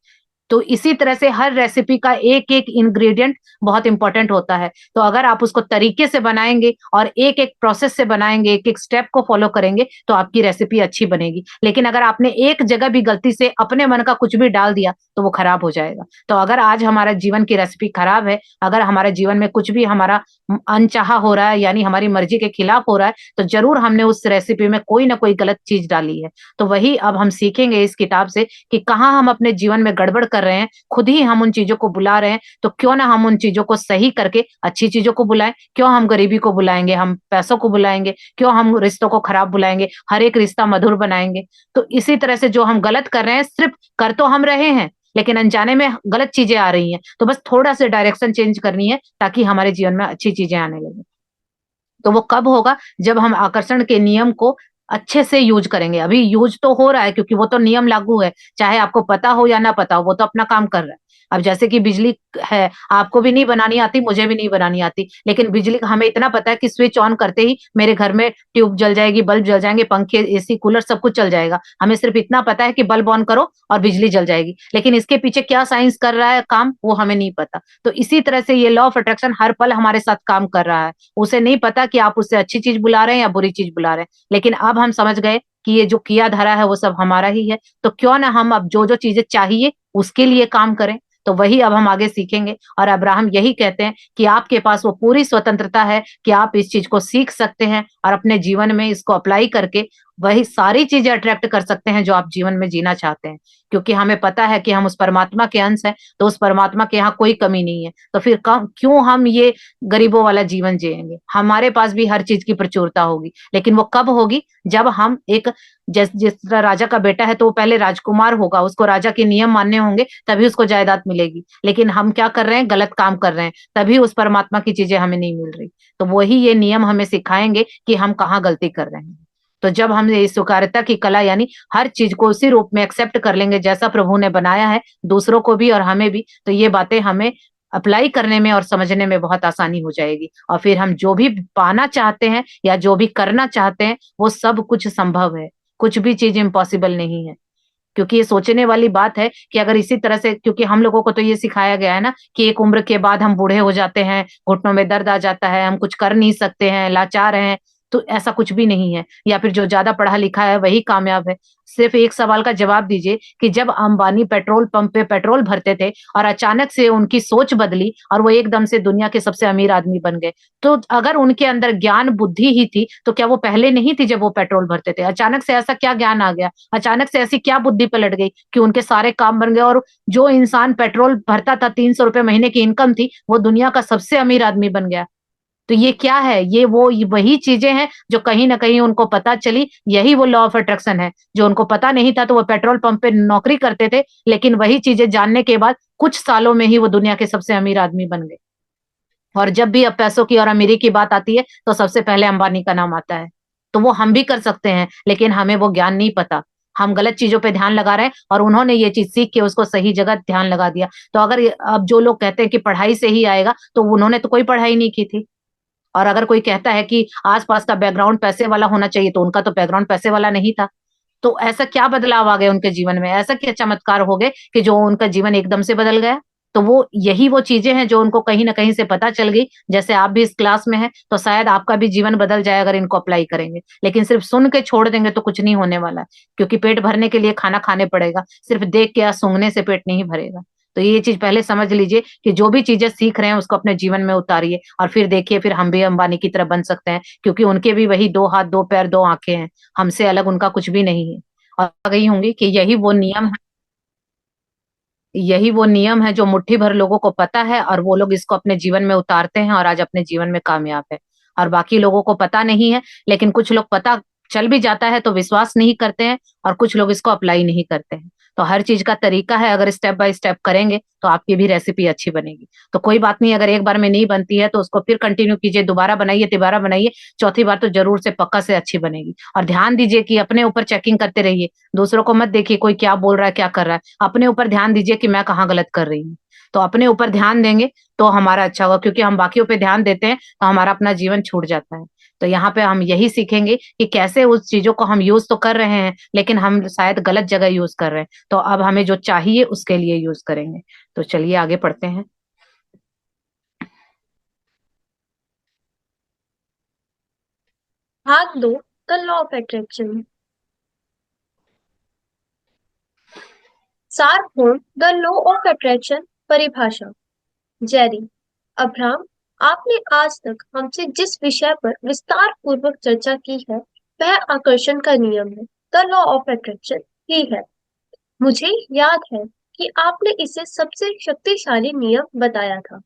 तो इसी तरह से हर रेसिपी का एक-एक इंग्रीडिएंट बहुत इम्पोर्टेंट होता है। तो अगर आप उसको तरीके से बनाएँगे और एक-एक प्रोसेस से बनाएँगे, एक-एक स्टेप को फ़ॉलो करेंगे, तो आपकी रेसिपी अच्छी बनेगी। लेकिन अगर आपने एक जगह भी गलती से अपने मन का कुछ भी डाल दिया, तो वो खराब हो जाएगा। तो अगर आज हमारा जीवन की रेसिपी खराब है, अगर हमारे जीवन में कुछ भी हमारा अनचाहा हो रहा है, यानी हमारी मर्ज़ी के खिलाफ हो रहा है, तो ज़रूर हमने उस रेसिपी में कोई न कोई गलत चीज़ डाली है। तो वही अब हम सीखेंगे इस किताब से कि कहाँ हम अपने जीवन में गड़बड़ कर रहे हैं, खुद ही हम उन चीज़ों को बुला रहे हैं, तो क्यों ना हम उन चीज़ों को सही करके अच्छी चीज़ों को बुलाएँ, क्यों हम गरीबी को बुलाएँगे, हम पैसों को बुलाएँगे, क्यों हम रिश्तों को खराब बुलाएँगे, हर एक रिश्ता मधुर बनाएँगे। तो इसी तरह से जो हम गलत कर रहे हैं, सिर्फ़ कर तो हम रहे हैं, लेकिन अनजाने में गलत चीज़ें आ रही हैं, तो बस थोड़ा-सा डायरेक्शन चेंज करनी है, ताकि हमारे जीवन में अच्छी चीज़ें आने लगें। तो वो कब होगा? जब हम आकर्षण के नियम को अच्छे से यूज़ करेंगे। अभी यूज़ तो हो रहा है क्योंकि वो तो नियम लागू है, चाहे आपको पता हो या ना पता हो, वो तो अपना काम कर रहा है। अब जैसे कि बिजली है, आपको भी नहीं बनानी आती, मुझे भी नहीं बनानी आती, लेकिन बिजली का हमें इतना पता है कि स्विच ऑन करते ही मेरे घर में ट्यूब जल जाएगी, बल्ब जल जाएँगे, पंखे, एसी, कूलर सब कुछ चल जाएगा। हमें सिर्फ़ इतना पता है कि बल्ब ऑन करो और बिजली जल जाएगी, लेकिन इसके पीछे क्या साइंस कर रहा है काम, वो हमें नहीं पता। तो इसी तरह से ये लॉ ऑफ अट्रैक्शन हर पल हमारे साथ काम कर रहा है। उसे नहीं पता कि आप उससे अच्छी चीज़ बुला रहे हैं या बुरी चीज़ बुला रहे हैं। लेकिन अब हम समझ गए कि ये जो किया धरा है वो सब हमारा ही है, तो क्यों ना हम अब जो-जो चीज़ें चाहिए उसके लिए काम करें। तो वही अब हम आगे सीखेंगे और अब्राहम यही कहते हैं कि आपके पास वो पूरी स्वतंत्रता है कि आप इस चीज़ को सीख सकते हैं और अपने जीवन में इसको अप्लाई करके वही सारी चीज़ें अट्रैक्ट कर सकते हैं जो आप जीवन में जीना चाहते हैं। क्योंकि हमें पता है कि हम उस परमात्मा के अंश हैं, तो उस परमात्मा के यहाँ कोई कमी नहीं है। तो फिर कम क्यों हम ये गरीबों वाला जीवन जिएँगे? हमारे पास भी हर चीज़ की प्रचुरता होगी, लेकिन वो कब होगी? जब हम एक जिस तरह राजा का बेटा है तो वो पहले राजकुमार होगा, उसको राजा के नियम मानने होंगे, तभी उसको जायदाद मिलेगी। लेकिन हम क्या कर रहे हैं? गलत काम कर रहे हैं, तभी उस परमात्मा की चीज़ें हमें नहीं मिल रही। तो वही ये नियम हमें सिखाएँगे कि हम कहाँ गलती कर रहे हैं। तो जब हम ये स्वीकार्यता की कला यानी हर चीज को उसी रूप में एक्सेप्ट कर लेंगे जैसा प्रभु ने बनाया है, दूसरों को भी और हमें भी, तो ये बातें हमें अप्लाई करने में और समझने में बहुत आसानी हो जाएगी। और फिर हम जो भी पाना चाहते हैं या जो भी करना चाहते हैं वो सब कुछ संभव है। कुछ भी चीज इम्पॉसिबल नहीं है। क्योंकि ये सोचने वाली बात है कि अगर इसी तरह से, क्योंकि हम लोगों को तो ये सिखाया गया है ना कि एक उम्र के बाद हम बूढ़े हो जाते हैं, घुटनों में दर्द आ जाता है, हम कुछ कर नहीं सकते हैं, लाचार हैं। तो ऐसा कुछ भी नहीं है, या फिर जो ज्यादा पढ़ा लिखा है वही कामयाब है। सिर्फ एक सवाल का जवाब दीजिए कि जब अंबानी पेट्रोल पंप पे पेट्रोल भरते थे और अचानक से उनकी सोच बदली और वो एकदम से दुनिया के सबसे अमीर आदमी बन गए, तो अगर उनके अंदर ज्ञान बुद्धि ही थी तो क्या वो पहले नहीं थी जब वो पेट्रोल भरते थे? अचानक से ऐसा क्या ज्ञान आ गया, अचानक से ऐसी क्या बुद्धि पलट गई कि उनके सारे काम बन गए? और जो इंसान पेट्रोल भरता था, 300 रुपए महीने की इनकम थी, वो दुनिया का सबसे अमीर आदमी बन गया। तो ये क्या है? ये वो वही चीजें हैं जो कहीं ना कहीं उनको पता चली। यही वो लॉ ऑफ अट्रैक्शन है जो उनको पता नहीं था, तो वो पेट्रोल पंप पे नौकरी करते थे, लेकिन वही चीजें जानने के बाद कुछ सालों में ही वो दुनिया के सबसे अमीर आदमी बन गए। और जब भी अब पैसों की और अमीरी की बात आती है तो सबसे पहले अंबानी का नाम आता है। तो वो हम भी कर सकते हैं, लेकिन हमें वो ज्ञान नहीं पता। हम गलत चीजों पे ध्यान लगा रहे हैं और उन्होंने ये चीज सीख के उसको सही जगह ध्यान लगा दिया। तो अगर अब जो लोग कहते हैं कि पढ़ाई से ही आएगा, तो उन्होंने तो कोई पढ़ाई नहीं की थी। और अगर कोई कहता है कि आसपास का बैकग्राउंड पैसे वाला होना चाहिए, तो उनका तो बैकग्राउंड पैसे वाला नहीं था। तो ऐसा क्या बदलाव आ गए उनके जीवन में, ऐसा क्या चमत्कार हो गए कि जो उनका जीवन एकदम से बदल गया? तो वो यही वो चीजें हैं जो उनको कहीं ना कहीं से पता चल गई। जैसे आप भी इस क्लास में हैं, तो शायद आपका भी जीवन बदल जाए अगर इनको अप्लाई करेंगे। लेकिन सिर्फ सुन के छोड़ देंगे तो कुछ नहीं होने वाला है, क्योंकि पेट भरने के लिए खाना खाने पड़ेगा, सिर्फ देख के या सूंघने से पेट नहीं भरेगा। तो ये चीज पहले समझ लीजिए कि जो भी चीजें सीख रहे हैं उसको अपने जीवन में उतारिए, और फिर देखिए, फिर हम भी अंबानी की तरह बन सकते हैं, क्योंकि उनके भी वही 2 हाथ 2 पैर 2 आंखें हैं। हमसे अलग उनका कुछ भी नहीं है। और आ गई होंगी कि यही वो नियम है जो मुट्ठी भर लोगों को पता है, और वो लोग इसको अपने जीवन में उतारते हैं और आज अपने जीवन में कामयाब है। और बाकी लोगों को पता नहीं है, लेकिन कुछ लोग पता चल भी जाता है तो विश्वास नहीं करते हैं, और कुछ लोग इसको अप्लाई नहीं करते हैं। तो हर चीज का तरीका है, अगर स्टेप बाय स्टेप करेंगे तो आपकी भी रेसिपी अच्छी बनेगी। तो कोई बात नहीं, अगर एक बार में नहीं बनती है तो उसको फिर कंटिन्यू कीजिए, दोबारा बनाइए, तिबारा बनाइए, चौथी बार तो जरूर से पक्का से अच्छी बनेगी। और ध्यान दीजिए कि अपने ऊपर चेकिंग करते रहिए, दूसरों को मत देखिए कोई क्या बोल रहा है क्या कर रहा है, अपने ऊपर ध्यान दीजिए कि मैं कहाँ गलत कर रही हूँ। तो अपने ऊपर ध्यान देंगे तो हमारा अच्छा होगा, क्योंकि हम बाकियों पे ध्यान देते हैं तो हमारा अपना जीवन छूट जाता है। तो यहाँ पे हम यही सीखेंगे कि कैसे उस चीजों को हम यूज तो कर रहे हैं, लेकिन हम शायद गलत जगह यूज कर रहे हैं। तो अब हमें जो चाहिए उसके लिए यूज करेंगे। तो चलिए आगे पढ़ते हैं। भाग 2, द लॉ ऑफ अट्रैक्शन। सारभूम, द लॉ ऑफ अट्रैक्शन परिभाषा। जेरी, अब्राहम, आपने आज तक हमसे जिस विषय पर विस्तार पूर्वक चर्चा की है वह आकर्षण का नियम है, द लॉ ऑफ अट्रैक्शन ही है। मुझे याद है कि आपने इसे सबसे शक्तिशाली नियम बताया था।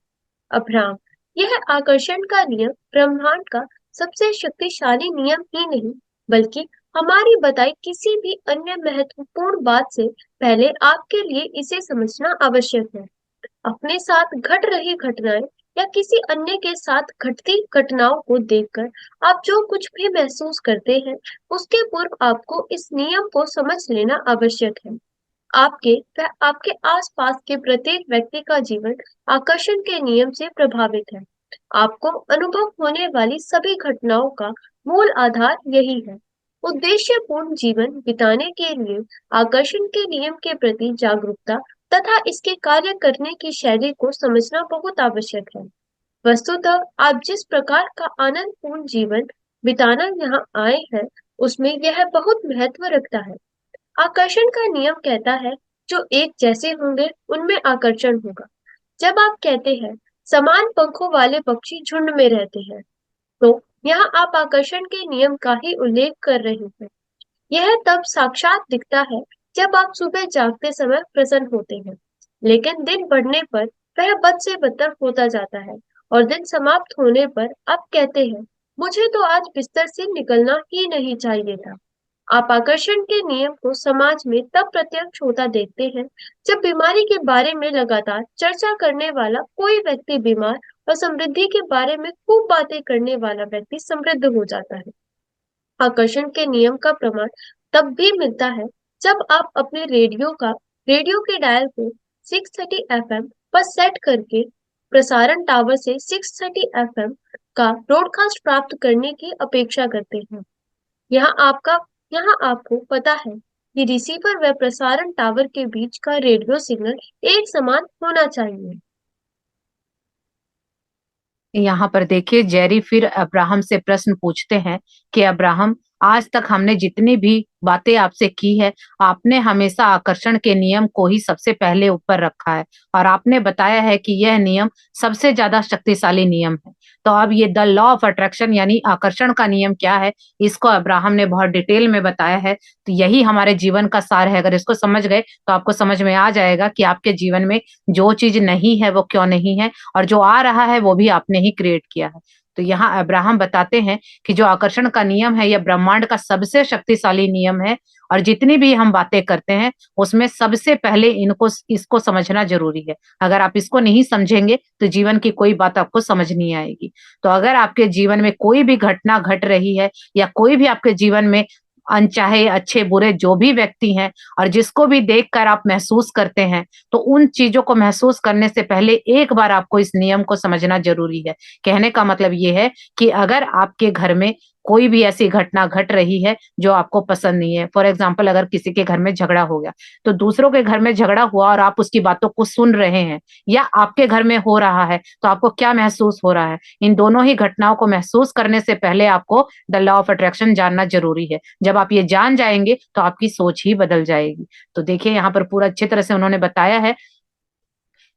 अब्राहम, यह आकर्षण का नियम ब्रह्मांड का सबसे शक्तिशाली नियम ही नहीं, बल्कि हमारी बताई किसी भी अन्य महत्वपूर्ण बात से पहले आपके लिए इसे समझना आवश्यक है। अपने साथ घट रही घटनाएं या किसी अन्य के साथ घटती घटनाओं को देखकर आप जो कुछ भी महसूस करते हैं, उसके पूर्व आपको इस नियम को समझ लेना आवश्यक है। आपके व आपके आसपास के प्रत्येक व्यक्ति का जीवन आकर्षण के नियम से प्रभावित है। आपको अनुभव होने वाली सभी घटनाओं का मूल आधार यही है। उद्देश्यपूर्ण जीवन बिताने के लिए आकर्षण के नियम के प्रति जागरूकता तथा इसके कार्य करने की शैली को समझना बहुत आवश्यक है। वस्तुतः आप जिस प्रकार का आनंदपूर्ण जीवन बिताना यहाँ आए हैं, उसमें यह बहुत महत्व रखता है। आकर्षण का नियम कहता है जो एक जैसे होंगे उनमें आकर्षण होगा। जब आप कहते हैं समान पंखों वाले पक्षी झुंड में रहते हैं, तो यहाँ आप आकर्षण के नियम का ही उल्लेख कर रहे हैं। यह तब साक्षात दिखता है जब आप सुबह जागते समय प्रसन्न होते हैं, लेकिन दिन बढ़ने पर वह बद से बदतर होता जाता है, और दिन समाप्त होने पर आप कहते हैं मुझे तो आज बिस्तर से निकलना ही नहीं चाहिए था। आप आकर्षण के नियम को समाज में तब प्रत्यक्ष होता देखते हैं जब बीमारी के बारे में लगातार चर्चा करने वाला कोई व्यक्ति बीमार और समृद्धि के बारे में खूब बातें करने वाला व्यक्ति समृद्ध हो जाता है। आकर्षण के नियम का प्रमाण तब भी मिलता है जब आप अपने रेडियो के डायल को 630 एफएम पर सेट करके प्रसारण टावर से 630 एफएम का ब्रॉडकास्ट प्राप्त करने की अपेक्षा करते हैं। यहाँ आपका यहाँ आपको पता है कि रिसीवर व प्रसारण टावर के बीच का रेडियो सिग्नल एक समान होना चाहिए। यहाँ पर देखिए, जेरी फिर अब्राहम से प्रश्न पूछते हैं कि अब्राहम, आज तक हमने जितनी भी बातें आपसे की है, आपने हमेशा आकर्षण के नियम को ही सबसे पहले ऊपर रखा है और आपने बताया है कि यह नियम सबसे ज्यादा शक्तिशाली नियम है। तो अब ये द लॉ ऑफ अट्रैक्शन यानी आकर्षण का नियम क्या है, इसको अब्राहम ने बहुत डिटेल में बताया है। तो यही हमारे जीवन का सार है। अगर इसको समझ गए तो आपको समझ में आ जाएगा कि आपके जीवन में जो चीज नहीं है वो क्यों नहीं है, और जो आ रहा है वो भी आपने ही क्रिएट किया है। तो यहाँ अब्राहम बताते हैं कि जो आकर्षण का नियम है यह ब्रह्मांड का सबसे शक्तिशाली नियम है, और जितनी भी हम बातें करते हैं उसमें सबसे पहले इसको समझना जरूरी है। अगर आप इसको नहीं समझेंगे तो जीवन की कोई बात आपको समझ नहीं आएगी। तो अगर आपके जीवन में कोई भी घटना घट रही है, या कोई भी आपके जीवन में अनचाहे अच्छे बुरे जो भी व्यक्ति हैं, और जिसको भी देखकर आप महसूस करते हैं, तो उन चीजों को महसूस करने से पहले एक बार आपको इस नियम को समझना जरूरी है। कहने का मतलब ये है कि अगर आपके घर में कोई भी ऐसी घटना घट रही है जो आपको पसंद नहीं है, फॉर एग्जाम्पल अगर किसी के घर में झगड़ा हो गया, तो दूसरों के घर में झगड़ा हुआ और आप उसकी बातों को सुन रहे हैं, या आपके घर में हो रहा है, तो आपको क्या महसूस हो रहा है? इन दोनों ही घटनाओं को महसूस करने से पहले आपको द लॉ ऑफ अट्रैक्शन जानना जरूरी है। जब आप ये जान जाएंगे तो आपकी सोच ही बदल जाएगी। तो देखिए, यहाँ पर पूरा अच्छी तरह से उन्होंने बताया है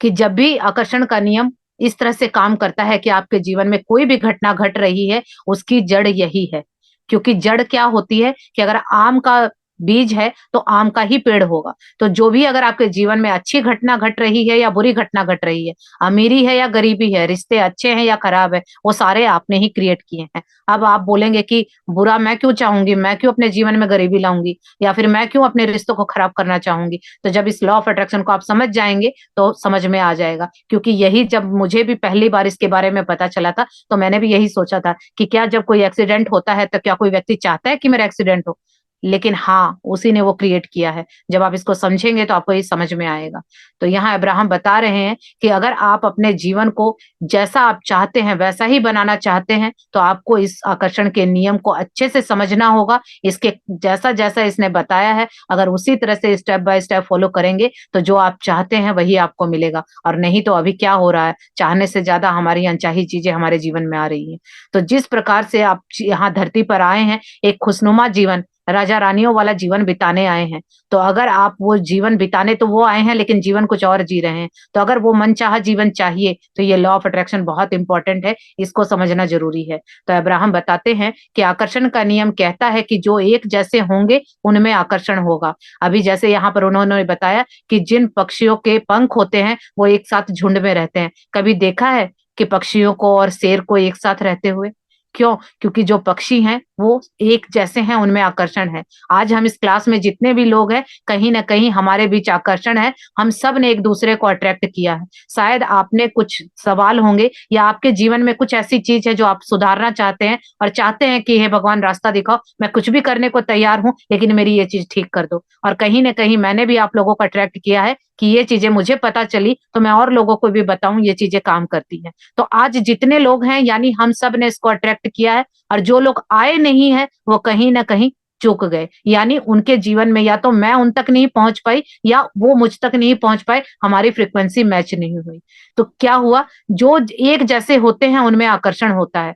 कि जब भी आकर्षण का नियम इस तरह से काम करता है कि आपके जीवन में कोई भी घटना घट रही है, उसकी जड़ यही है। क्योंकि जड़ क्या होती है कि अगर आम का बीज है तो आम का ही पेड़ होगा। तो जो भी अगर आपके जीवन में अच्छी घटना घट रही है या बुरी घटना घट रही है, अमीरी है या गरीबी है, रिश्ते अच्छे हैं या खराब है, वो सारे आपने ही क्रिएट किए हैं। अब आप बोलेंगे कि बुरा मैं क्यों चाहूंगी, मैं क्यों अपने जीवन में गरीबी लाऊंगी, या फिर मैं क्यों अपने रिश्तों को खराब करना चाहूंगी? तो जब इस लॉ ऑफ अट्रैक्शन को आप समझ जाएंगे तो समझ में आ जाएगा। क्योंकि यही जब मुझे भी पहली बार इसके बारे में पता चला था, तो मैंने भी यही सोचा था कि क्या जब कोई एक्सीडेंट होता है तो क्या कोई व्यक्ति चाहता है कि मेरा एक्सीडेंट हो? लेकिन हाँ, उसी ने वो क्रिएट किया है। जब आप इसको समझेंगे तो आपको ये समझ में आएगा। तो यहाँ अब्राहम बता रहे हैं कि अगर आप अपने जीवन को जैसा आप चाहते हैं वैसा ही बनाना चाहते हैं, तो आपको इस आकर्षण के नियम को अच्छे से समझना होगा। इसके जैसा जैसा इसने बताया है, अगर उसी तरह से स्टेप बाय स्टेप फॉलो करेंगे तो जो आप चाहते हैं वही आपको मिलेगा। और नहीं तो अभी क्या हो रहा है, चाहने से ज्यादा हमारी अनचाही चीजें हमारे जीवन में आ रही है। तो जिस प्रकार से आप यहाँ धरती पर आए हैं, एक खुशनुमा जीवन, राजा रानियों वाला जीवन बिताने आए हैं, तो अगर आप वो जीवन बिताने तो वो आए हैं लेकिन जीवन कुछ और जी रहे हैं, तो अगर वो मनचाहा जीवन चाहिए तो ये लॉ ऑफ अट्रैक्शन बहुत इंपॉर्टेंट है, इसको समझना जरूरी है। तो अब्राहम बताते हैं कि आकर्षण का नियम कहता है कि जो एक जैसे होंगे उनमें आकर्षण होगा। अभी जैसे यहाँ पर उन्होंने बताया कि जिन पक्षियों के पंख होते हैं वो एक साथ झुंड में रहते हैं। कभी देखा है कि पक्षियों को और शेर को एक साथ रहते हुए? क्यों? क्योंकि जो पक्षी हैं वो एक जैसे हैं, उनमें आकर्षण है। आज हम इस क्लास में जितने भी लोग हैं, कहीं ना कहीं हमारे बीच आकर्षण है। हम सब ने एक दूसरे को अट्रैक्ट किया है। शायद आपने कुछ सवाल होंगे, या आपके जीवन में कुछ ऐसी चीज है जो आप सुधारना चाहते हैं और चाहते हैं कि हे भगवान रास्ता दिखाओ, मैं कुछ भी करने को तैयार हूँ लेकिन मेरी ये चीज ठीक कर दो। और कहीं ना कहीं मैंने भी आप लोगों को अट्रैक्ट किया है कि ये चीजें मुझे पता चली तो मैं और लोगों को भी बताऊं ये चीजें काम करती हैं। तो आज जितने लोग हैं यानी हम सब ने इसको अट्रैक्ट किया है, और जो लोग आए नहीं है वो कहीं ना कहीं चूक गए। यानी उनके जीवन में या तो मैं उन तक नहीं पहुंच पाई या वो मुझ तक नहीं पहुंच पाए, हमारी फ्रीक्वेंसी मैच नहीं हुई। तो क्या हुआ, जो एक जैसे होते हैं उनमें आकर्षण होता है।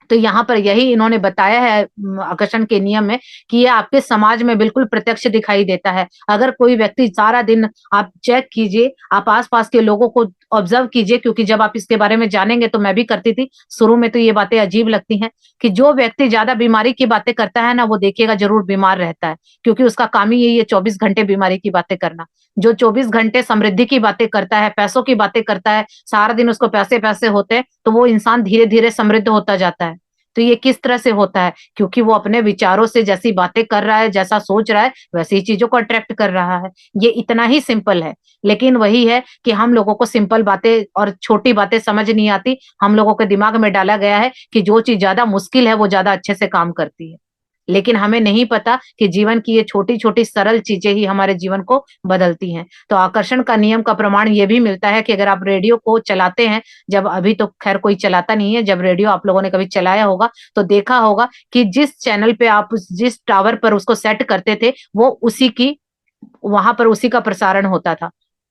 तो यहाँ पर यही इन्होंने बताया है आकर्षण के नियम में, कि ये आपके समाज में बिल्कुल प्रत्यक्ष दिखाई देता है। अगर कोई व्यक्ति सारा दिन, आप चेक कीजिए, आप आसपास के लोगों को ऑब्जर्व कीजिए, क्योंकि जब आप इसके बारे में जानेंगे, तो मैं भी करती थी शुरू में, तो ये बातें अजीब लगती हैं कि जो व्यक्ति ज्यादा बीमारी की बातें करता है ना, वो देखिएगा जरूर बीमार रहता है। क्योंकि उसका काम ही यही है 24 घंटे बीमारी की बातें करना। जो 24 घंटे समृद्धि की बातें करता है, पैसों की बातें करता है, सारा दिन उसको पैसे पैसे होते हैं, तो वो इंसान धीरे धीरे समृद्ध होता जाता है। तो ये किस तरह से होता है? क्योंकि वो अपने विचारों से जैसी बातें कर रहा है, जैसा सोच रहा है, वैसी ही चीजों को अट्रैक्ट कर रहा है। ये इतना ही सिंपल है। लेकिन वही है कि हम लोगों को सिंपल बातें और छोटी बातें समझ नहीं आती। हम लोगों के दिमाग में डाला गया है कि जो चीज ज्यादा मुश्किल है वो ज्यादा अच्छे से काम करती है। लेकिन हमें नहीं पता कि जीवन की ये छोटी छोटी सरल चीजें ही हमारे जीवन को बदलती हैं। तो आकर्षण का नियम का प्रमाण ये भी मिलता है कि अगर आप रेडियो को चलाते हैं, जब अभी तो खैर कोई चलाता नहीं है, जब रेडियो आप लोगों ने कभी चलाया होगा तो देखा होगा कि जिस चैनल पे आप जिस टावर पर उसको सेट करते थे, वो उसी की वहां पर उसी का प्रसारण होता था।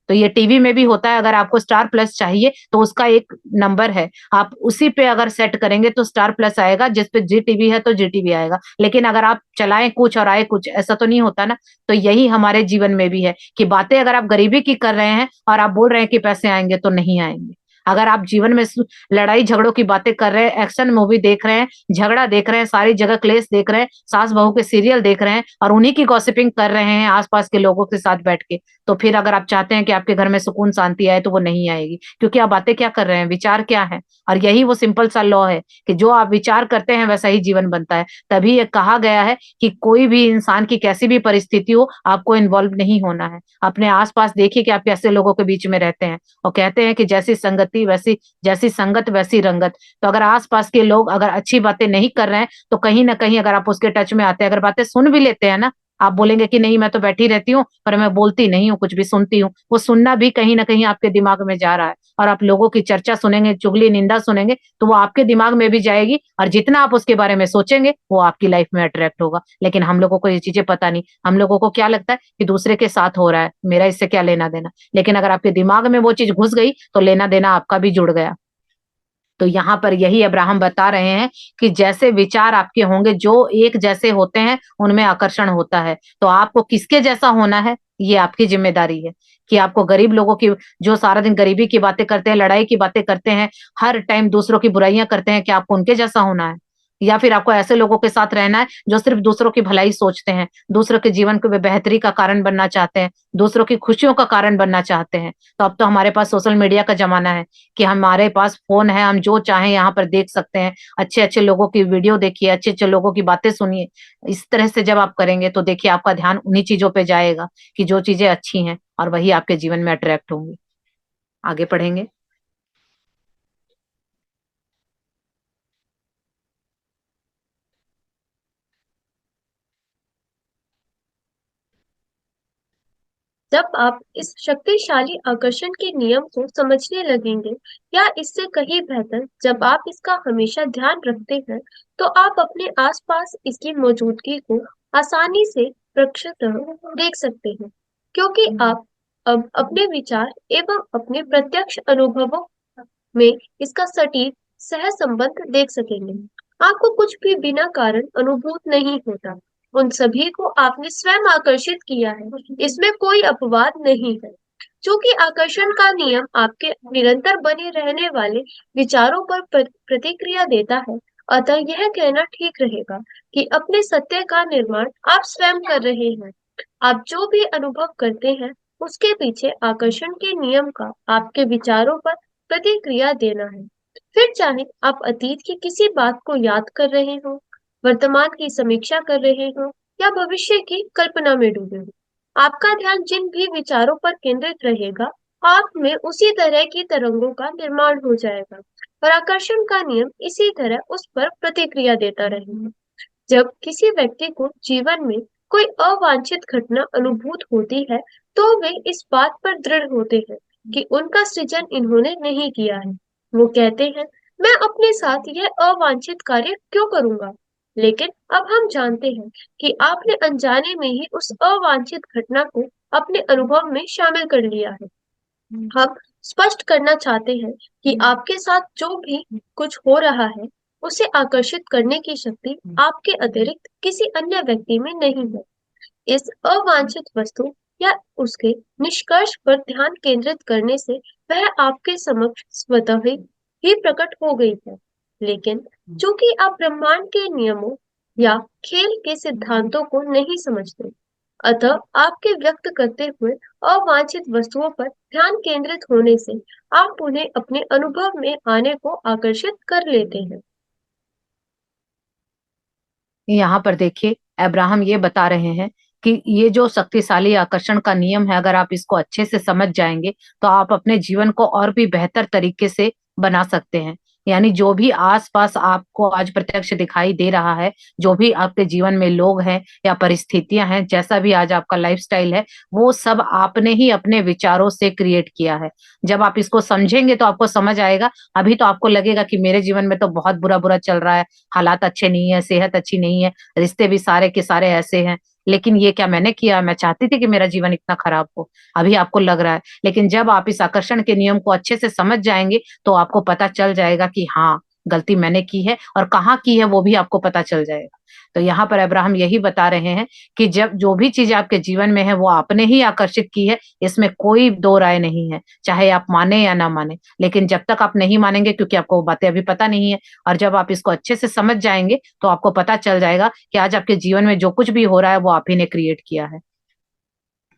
तो ये टीवी में भी होता है, अगर आपको स्टार प्लस चाहिए तो उसका एक नंबर है, आप उसी पे अगर सेट करेंगे तो स्टार प्लस आएगा, जिस पे जी टीवी है तो जी टीवी आएगा। लेकिन अगर आप चलाएं कुछ और आए कुछ, ऐसा तो नहीं होता ना। तो यही हमारे जीवन में भी है कि बातें अगर आप गरीबी की कर रहे हैं और आप बोल रहे हैं कि पैसे आएंगे, तो नहीं आएंगे। अगर आप जीवन में लड़ाई झगड़ों की बातें कर रहे हैं, एक्शन मूवी देख रहे हैं, झगड़ा देख रहे हैं, सारी जगह क्लेश देख रहे हैं, सास बहू के सीरियल देख रहे हैं और उन्हीं की गॉसिपिंग कर रहे हैं आसपास के लोगों के साथ बैठ के, तो फिर अगर आप चाहते हैं कि आपके घर में सुकून शांति आए, तो वो नहीं आएगी। क्योंकि आप बातें क्या कर रहे हैं, विचार क्या है। और यही वो सिंपल सा लॉ है कि जो आप विचार करते हैं वैसा ही जीवन बनता है। तभी ये कहा गया है कि कोई भी इंसान की कैसी भी परिस्थिति हो, आपको इन्वॉल्व नहीं होना है। अपने आसपास देखिए कि आप कैसे लोगों के बीच में रहते हैं। और कहते हैं कि जैसी संगति वैसी, जैसी संगत वैसी रंगत। तो अगर आसपास के लोग अगर अच्छी बातें नहीं कर रहे हैं, तो कहीं ना कहीं अगर आप उसके टच में आते हैं, अगर बातें सुन भी लेते हैं ना, आप बोलेंगे कि नहीं मैं तो बैठी रहती हूँ पर मैं बोलती नहीं हूँ, कुछ भी सुनती हूँ, वो सुनना भी कहीं ना कहीं आपके दिमाग में जा रहा है। और आप लोगों की चर्चा सुनेंगे, चुगली निंदा सुनेंगे, तो वो आपके दिमाग में भी जाएगी, और जितना आप उसके बारे में सोचेंगे वो आपकी लाइफ में अट्रैक्ट होगा। लेकिन हम लोगों को ये चीजें पता नहीं, हम लोगों को क्या लगता है कि दूसरे के साथ हो रहा है, मेरा इससे क्या लेना देना। लेकिन अगर आपके दिमाग में वो चीज घुस गई तो लेना देना आपका भी जुड़ गया। तो यहाँ पर यही अब्राहम बता रहे हैं कि जैसे विचार आपके होंगे, जो एक जैसे होते हैं उनमें आकर्षण होता है। तो आपको किसके जैसा होना है, ये आपकी जिम्मेदारी है। कि आपको गरीब लोगों की, जो सारा दिन गरीबी की बातें करते हैं, लड़ाई की बातें करते हैं, हर टाइम दूसरों की बुराइयां करते हैं, क्या आपको उनके जैसा होना है? या फिर आपको ऐसे लोगों के साथ रहना है जो सिर्फ दूसरों की भलाई सोचते हैं, दूसरों के जीवन को बेहतरी का कारण बनना चाहते हैं, दूसरों की खुशियों का कारण बनना चाहते हैं? तो अब तो हमारे पास सोशल मीडिया का जमाना है कि हमारे पास फोन है, हम जो चाहें यहाँ पर देख सकते हैं। अच्छे अच्छे लोगों की वीडियो देखिए, अच्छे अच्छे लोगों की बातें सुनिए। इस तरह से जब आप करेंगे तो देखिए आपका ध्यान उन्हीं चीजों पे जाएगा कि जो चीजें अच्छी हैं, और वही आपके जीवन में अट्रैक्ट होंगी। आगे पढ़ेंगे। जब आप इस शक्तिशाली आकर्षण के नियम को समझने लगेंगे, या इससे कहीं बेहतर जब आप इसका हमेशा ध्यान रखते हैं, तो आप अपने आसपास इसकी मौजूदगी को आसानी से प्रत्यक्ष देख सकते हैं। क्योंकि आप अब अपने विचार एवं अपने प्रत्यक्ष अनुभवों में इसका सटीक सह संबंध देख सकेंगे। आपको कुछ भी बिना कारण अनुभूत नहीं होता। उन सभी को आपने स्वयं आकर्षित किया है, इसमें कोई अपवाद नहीं है। चूंकि आकर्षण का नियम आपके निरंतर बने रहने वाले विचारों पर प्रतिक्रिया देता है, अतः यह कहना ठीक रहेगा कि अपने सत्य का निर्माण आप स्वयं कर रहे हैं। आप जो भी अनुभव करते हैं, उसके पीछे आकर्षण के नियम का आपके विचारों पर प्रतिक्रिया देना है। फिर चाहे आप अतीत की किसी बात को याद कर रहे हो, वर्तमान की समीक्षा कर रहे हो, या भविष्य की कल्पना में डूबे हो, आपका ध्यान जिन भी विचारों पर केंद्रित रहेगा, आप में उसी तरह की तरंगों का निर्माण हो जाएगा, और आकर्षण का नियम इसी तरह उस पर प्रतिक्रिया देता रहेगा। जब किसी व्यक्ति को जीवन में कोई अवांछित घटना अनुभूत होती है, तो वे इस बात पर दृढ़ होते हैं कि उनका सृजन इन्होंने नहीं किया है। वो कहते हैं, मैं अपने साथ यह अवांछित कार्य क्यों करूंगा? लेकिन अब हम जानते हैं कि आपने अनजाने में ही उस अवांछित घटना को अपने अनुभव में शामिल कर लिया है। हम स्पष्ट करना चाहते हैं कि आपके साथ जो भी कुछ हो रहा है, उसे आकर्षित करने की शक्ति आपके अतिरिक्त किसी अन्य व्यक्ति में नहीं है। इस अवांछित वस्तु या उसके निष्कर्ष पर ध्यान केंद्रित करने से वह आपके समक्ष स्वतः ही प्रकट हो गई है। लेकिन चूंकि आप ब्रह्मांड के नियमों या खेल के सिद्धांतों को नहीं समझते, अतः आपके व्यक्त करते हुए अवांछित वस्तुओं पर ध्यान केंद्रित होने से आप उन्हें अपने अनुभव में आने को आकर्षित कर लेते हैं। यहाँ पर देखिए अब्राहम ये बता रहे हैं कि ये जो शक्तिशाली आकर्षण का नियम है, अगर आप इसको अच्छे से समझ जाएंगे तो आप अपने जीवन को और भी बेहतर तरीके से बना सकते हैं। यानी जो भी आसपास आपको आज प्रत्यक्ष दिखाई दे रहा है, जो भी आपके जीवन में लोग हैं या परिस्थितियां हैं, जैसा भी आज आपका लाइफस्टाइल है, वो सब आपने ही अपने विचारों से क्रिएट किया है। जब आप इसको समझेंगे तो आपको समझ आएगा। अभी तो आपको लगेगा कि मेरे जीवन में तो बहुत बुरा बुरा चल रहा है, हालात अच्छे नहीं है, सेहत अच्छी नहीं है, रिश्ते भी सारे के सारे ऐसे हैं। लेकिन ये क्या मैंने किया? मैं चाहती थी कि मेरा जीवन इतना खराब हो, अभी आपको लग रहा है। लेकिन जब आप इस आकर्षण के नियम को अच्छे से समझ जाएंगे तो आपको पता चल जाएगा कि हाँ, गलती मैंने की है, और कहाँ की है वो भी आपको पता चल जाएगा। तो यहाँ पर अब्राहम यही बता रहे हैं कि जब जो भी चीज आपके जीवन में है वो आपने ही आकर्षित की है, इसमें कोई दो राय नहीं है, चाहे आप माने या ना माने। लेकिन जब तक आप नहीं मानेंगे, क्योंकि आपको वो बातें अभी पता नहीं है, और जब आप इसको अच्छे से समझ जाएंगे तो आपको पता चल जाएगा कि आज आपके जीवन में जो कुछ भी हो रहा है वो आप ही ने क्रिएट किया है।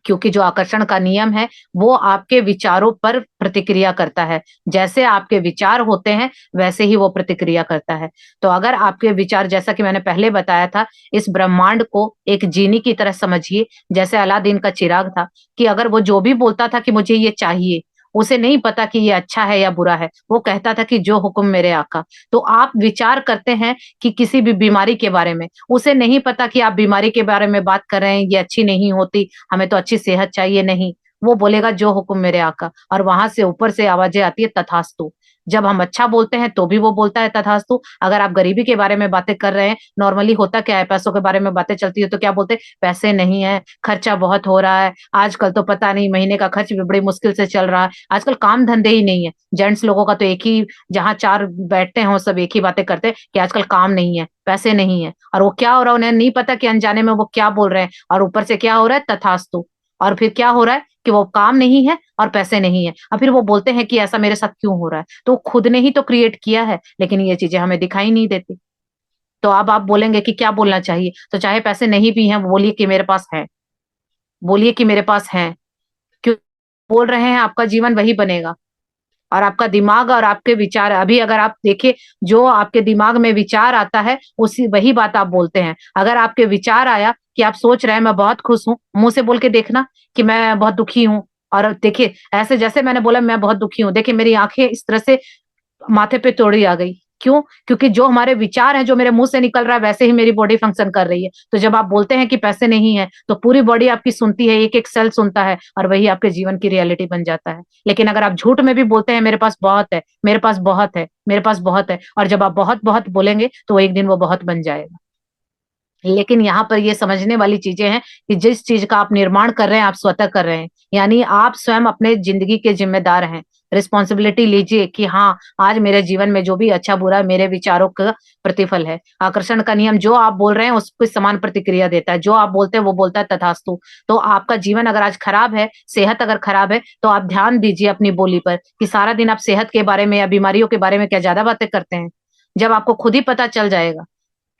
क्योंकि जो आकर्षण का नियम है वो आपके विचारों पर प्रतिक्रिया करता है। जैसे आपके विचार होते हैं वैसे ही वो प्रतिक्रिया करता है। तो अगर आपके विचार, जैसा कि मैंने पहले बताया था, इस ब्रह्मांड को एक जीनी की तरह समझिए, जैसे अलादीन का चिराग था, कि अगर वो जो भी बोलता था कि मुझे ये चाहिए, उसे नहीं पता कि ये अच्छा है या बुरा है, वो कहता था कि जो हुक्म मेरे आका। तो आप विचार करते हैं कि किसी भी बीमारी के बारे में, उसे नहीं पता कि आप बीमारी के बारे में बात कर रहे हैं, ये अच्छी नहीं होती, हमें तो अच्छी सेहत चाहिए, नहीं। वो बोलेगा जो हुक्म मेरे आका, और वहां से ऊपर से आवाजें आती है तथास्तु। जब हम अच्छा बोलते हैं तो भी वो बोलता है तथास्तु। अगर आप गरीबी के बारे में बातें कर रहे हैं, नॉर्मली होता क्या है, पैसों के बारे में बातें चलती है तो क्या बोलते हैं? पैसे नहीं है, खर्चा बहुत हो रहा है, आजकल तो पता नहीं महीने का खर्च भी बड़ी मुश्किल से चल रहा है, आजकल काम धंधे ही नहीं है। जेंट्स लोगों का तो एक ही, जहां चार बैठते हैं वो सब एक ही बातें करते हैं कि आजकल काम नहीं है, पैसे नहीं है। और वो क्या हो रहा है उन्हें नहीं पता कि अनजाने में वो क्या बोल रहे हैं, और ऊपर से क्या हो रहा है? तथास्तु। और फिर क्या हो रहा है कि वो काम नहीं है और पैसे नहीं है, और फिर वो बोलते हैं कि ऐसा मेरे साथ क्यों हो रहा है। तो खुद ने ही तो क्रिएट किया है, लेकिन ये चीजें हमें दिखाई नहीं देती। तो अब आप बोलेंगे कि क्या बोलना चाहिए, तो चाहे पैसे नहीं भी हैं, बोलिए कि मेरे पास है, बोलिए कि मेरे पास है। क्यों बोल रहे हैं? आपका जीवन वही बनेगा। और आपका दिमाग और आपके विचार, अभी अगर आप देखें, जो आपके दिमाग में विचार आता है उसी वही बात आप बोलते हैं। अगर आपके विचार आया कि आप सोच रहे हैं मैं बहुत खुश हूं, मुंह से बोल के देखना कि मैं बहुत दुखी हूं। और देखिए, ऐसे जैसे मैंने बोला मैं बहुत दुखी हूं, देखिए मेरी आंखें इस तरह से माथे पे तोड़ी आ गई। क्यों? क्योंकि जो हमारे विचार हैं, जो मेरे मुंह से निकल रहा है, वैसे ही मेरी बॉडी फंक्शन कर रही है। तो जब आप बोलते हैं कि पैसे नहीं है, तो पूरी बॉडी आपकी सुनती है, एक एक सेल सुनता है, और वही आपके जीवन की रियलिटी बन जाता है। लेकिन अगर आप झूठ में भी बोलते हैं मेरे पास बहुत है, मेरे पास बहुत है, मेरे पास बहुत है, और जब आप बहुत बहुत बोलेंगे तो एक दिन वो बहुत बन जाएगा। लेकिन यहाँ पर ये समझने वाली चीजें हैं कि जिस चीज का आप निर्माण कर रहे हैं आप स्वतः कर रहे हैं, यानी आप स्वयं अपने जिंदगी के जिम्मेदार हैं। रिस्पॉन्सिबिलिटी लीजिए कि हाँ, आज मेरे जीवन में जो भी अच्छा बुरा मेरे विचारों का प्रतिफल है। आकर्षण का नियम, जो आप बोल रहे हैं उसको समान प्रतिक्रिया देता है, जो आप बोलते हैं वो बोलता है तथास्तु। तो आपका जीवन अगर आज खराब है, सेहत अगर खराब है, तो आप ध्यान दीजिए अपनी बोली पर कि सारा दिन आप सेहत के बारे में या बीमारियों के बारे में क्या ज्यादा बातें करते हैं। जब आपको खुद ही पता चल जाएगा,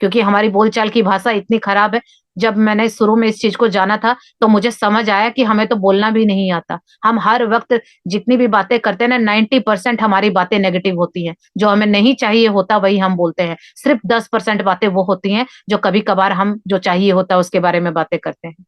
क्योंकि हमारी बोलचाल की भाषा इतनी खराब है। जब मैंने शुरू में इस चीज को जाना था तो मुझे समझ आया कि हमें तो बोलना भी नहीं आता। हम हर वक्त जितनी भी बातें करते हैं ना, 90% हमारी बातें नेगेटिव होती हैं। जो हमें नहीं चाहिए होता वही हम बोलते हैं। सिर्फ 10% बातें वो होती हैं जो कभी कभार हम जो चाहिए होता है उसके बारे में बातें करते हैं।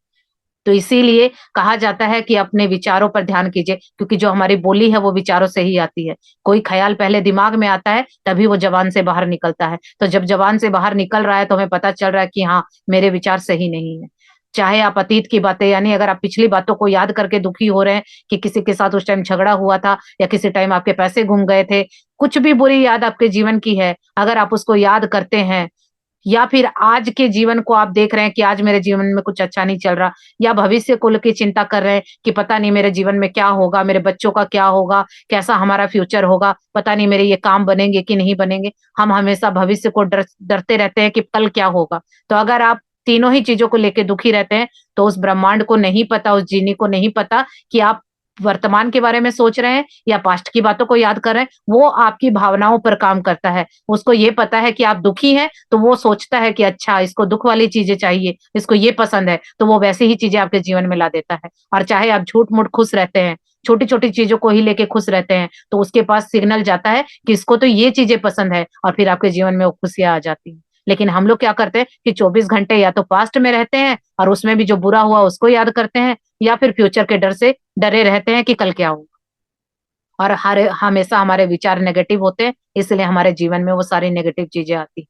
तो इसीलिए कहा जाता है कि अपने विचारों पर ध्यान कीजिए, क्योंकि जो हमारी बोली है वो विचारों से ही आती है। कोई ख्याल पहले दिमाग में आता है, तभी वो जबान से बाहर निकलता है। तो जब जबान से बाहर निकल रहा है तो हमें पता चल रहा है कि हाँ, मेरे विचार सही नहीं है। चाहे आप अतीत की बातें, यानी अगर आप पिछली बातों को याद करके दुखी हो रहे हैं कि किसी के साथ उस टाइम झगड़ा हुआ था, या किसी टाइम आपके पैसे घूम गए थे, कुछ भी बुरी याद आपके जीवन की है, अगर आप उसको याद करते हैं, या फिर आज के जीवन को आप देख रहे हैं कि आज मेरे जीवन में कुछ अच्छा नहीं चल रहा, या भविष्य को लेकर चिंता कर रहे हैं कि पता नहीं मेरे जीवन में क्या होगा, मेरे बच्चों का क्या होगा, कैसा हमारा फ्यूचर होगा, पता नहीं मेरे ये काम बनेंगे कि नहीं बनेंगे। हम हमेशा भविष्य को डरते रहते हैं कि कल क्या होगा। तो अगर आप तीनों ही चीजों को लेकर दुखी रहते हैं, तो उस ब्रह्मांड को नहीं पता, उस जीनी को नहीं पता कि आप वर्तमान के बारे में सोच रहे हैं या पास्ट की बातों को याद कर रहे हैं। वो आपकी भावनाओं पर काम करता है। उसको ये पता है कि आप दुखी हैं, तो वो सोचता है कि अच्छा, इसको दुख वाली चीजें चाहिए, इसको ये पसंद है, तो वो वैसी ही चीजें आपके जीवन में ला देता है। और चाहे आप झूठ मूठ खुश रहते हैं, छोटी छोटी चीजों को ही लेके खुश रहते हैं, तो उसके पास सिग्नल जाता है कि इसको तो ये चीजें पसंद है, और फिर आपके जीवन में वो खुशियां आ जाती हैं। लेकिन हम लोग क्या करते हैं कि 24 घंटे या तो पास्ट में रहते हैं, और उसमें भी जो बुरा हुआ उसको याद करते हैं, या फिर फ्यूचर के डर से डरे रहते हैं कि कल क्या होगा। और हर हमेशा हमारे विचार नेगेटिव होते हैं, इसलिए हमारे जीवन में वो सारी नेगेटिव चीजें आती हैं।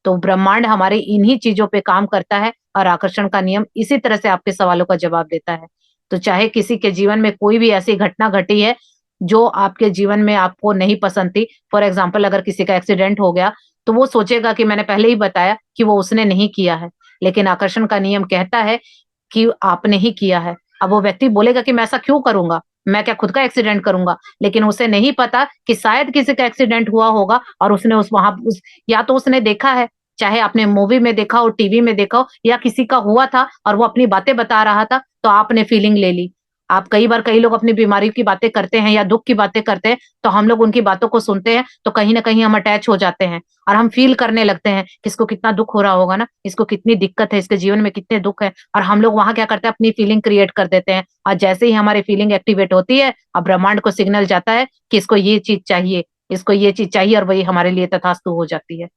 तो ब्रह्मांड हमारे इन्हीं चीजों पे काम करता है और आकर्षण का नियम इसी तरह से आपके सवालों का जवाब देता है। तो चाहे किसी के जीवन में कोई भी ऐसी घटना घटी है जो आपके जीवन में आपको नहीं पसंद थी, फॉर एग्जाम्पल अगर किसी का एक्सीडेंट हो गया, तो वो सोचेगा कि मैंने पहले ही बताया कि वो उसने नहीं किया है, लेकिन आकर्षण का नियम कहता है कि आपने ही किया है। अब वो व्यक्ति बोलेगा कि मैं ऐसा क्यों करूंगा, मैं क्या खुद का एक्सीडेंट करूंगा, लेकिन उसे नहीं पता कि शायद किसी का एक्सीडेंट हुआ होगा और उसने उस वहां उस, या तो उसने देखा है, चाहे आपने मूवी में देखा हो, टीवी में देखा हो, या किसी का हुआ था और वो अपनी बातें बता रहा था तो आपने फीलिंग ले ली। आप कई बार कई लोग अपनी बीमारी की बातें करते हैं या दुख की बातें करते हैं, तो हम लोग उनकी बातों को सुनते हैं तो कहीं ना कहीं हम अटैच हो जाते हैं और हम फील करने लगते हैं कि इसको कितना दुख हो रहा होगा ना, इसको कितनी दिक्कत है, इसके जीवन में कितने दुख है, और हम लोग वहां क्या करते हैं, अपनी फीलिंग क्रिएट कर देते हैं। और जैसे ही हमारी फीलिंग एक्टिवेट होती है, अब ब्रह्मांड को सिग्नल जाता है कि इसको ये चीज चाहिए, इसको ये चीज चाहिए, और वही हमारे लिए तथास्तु हो जाती है।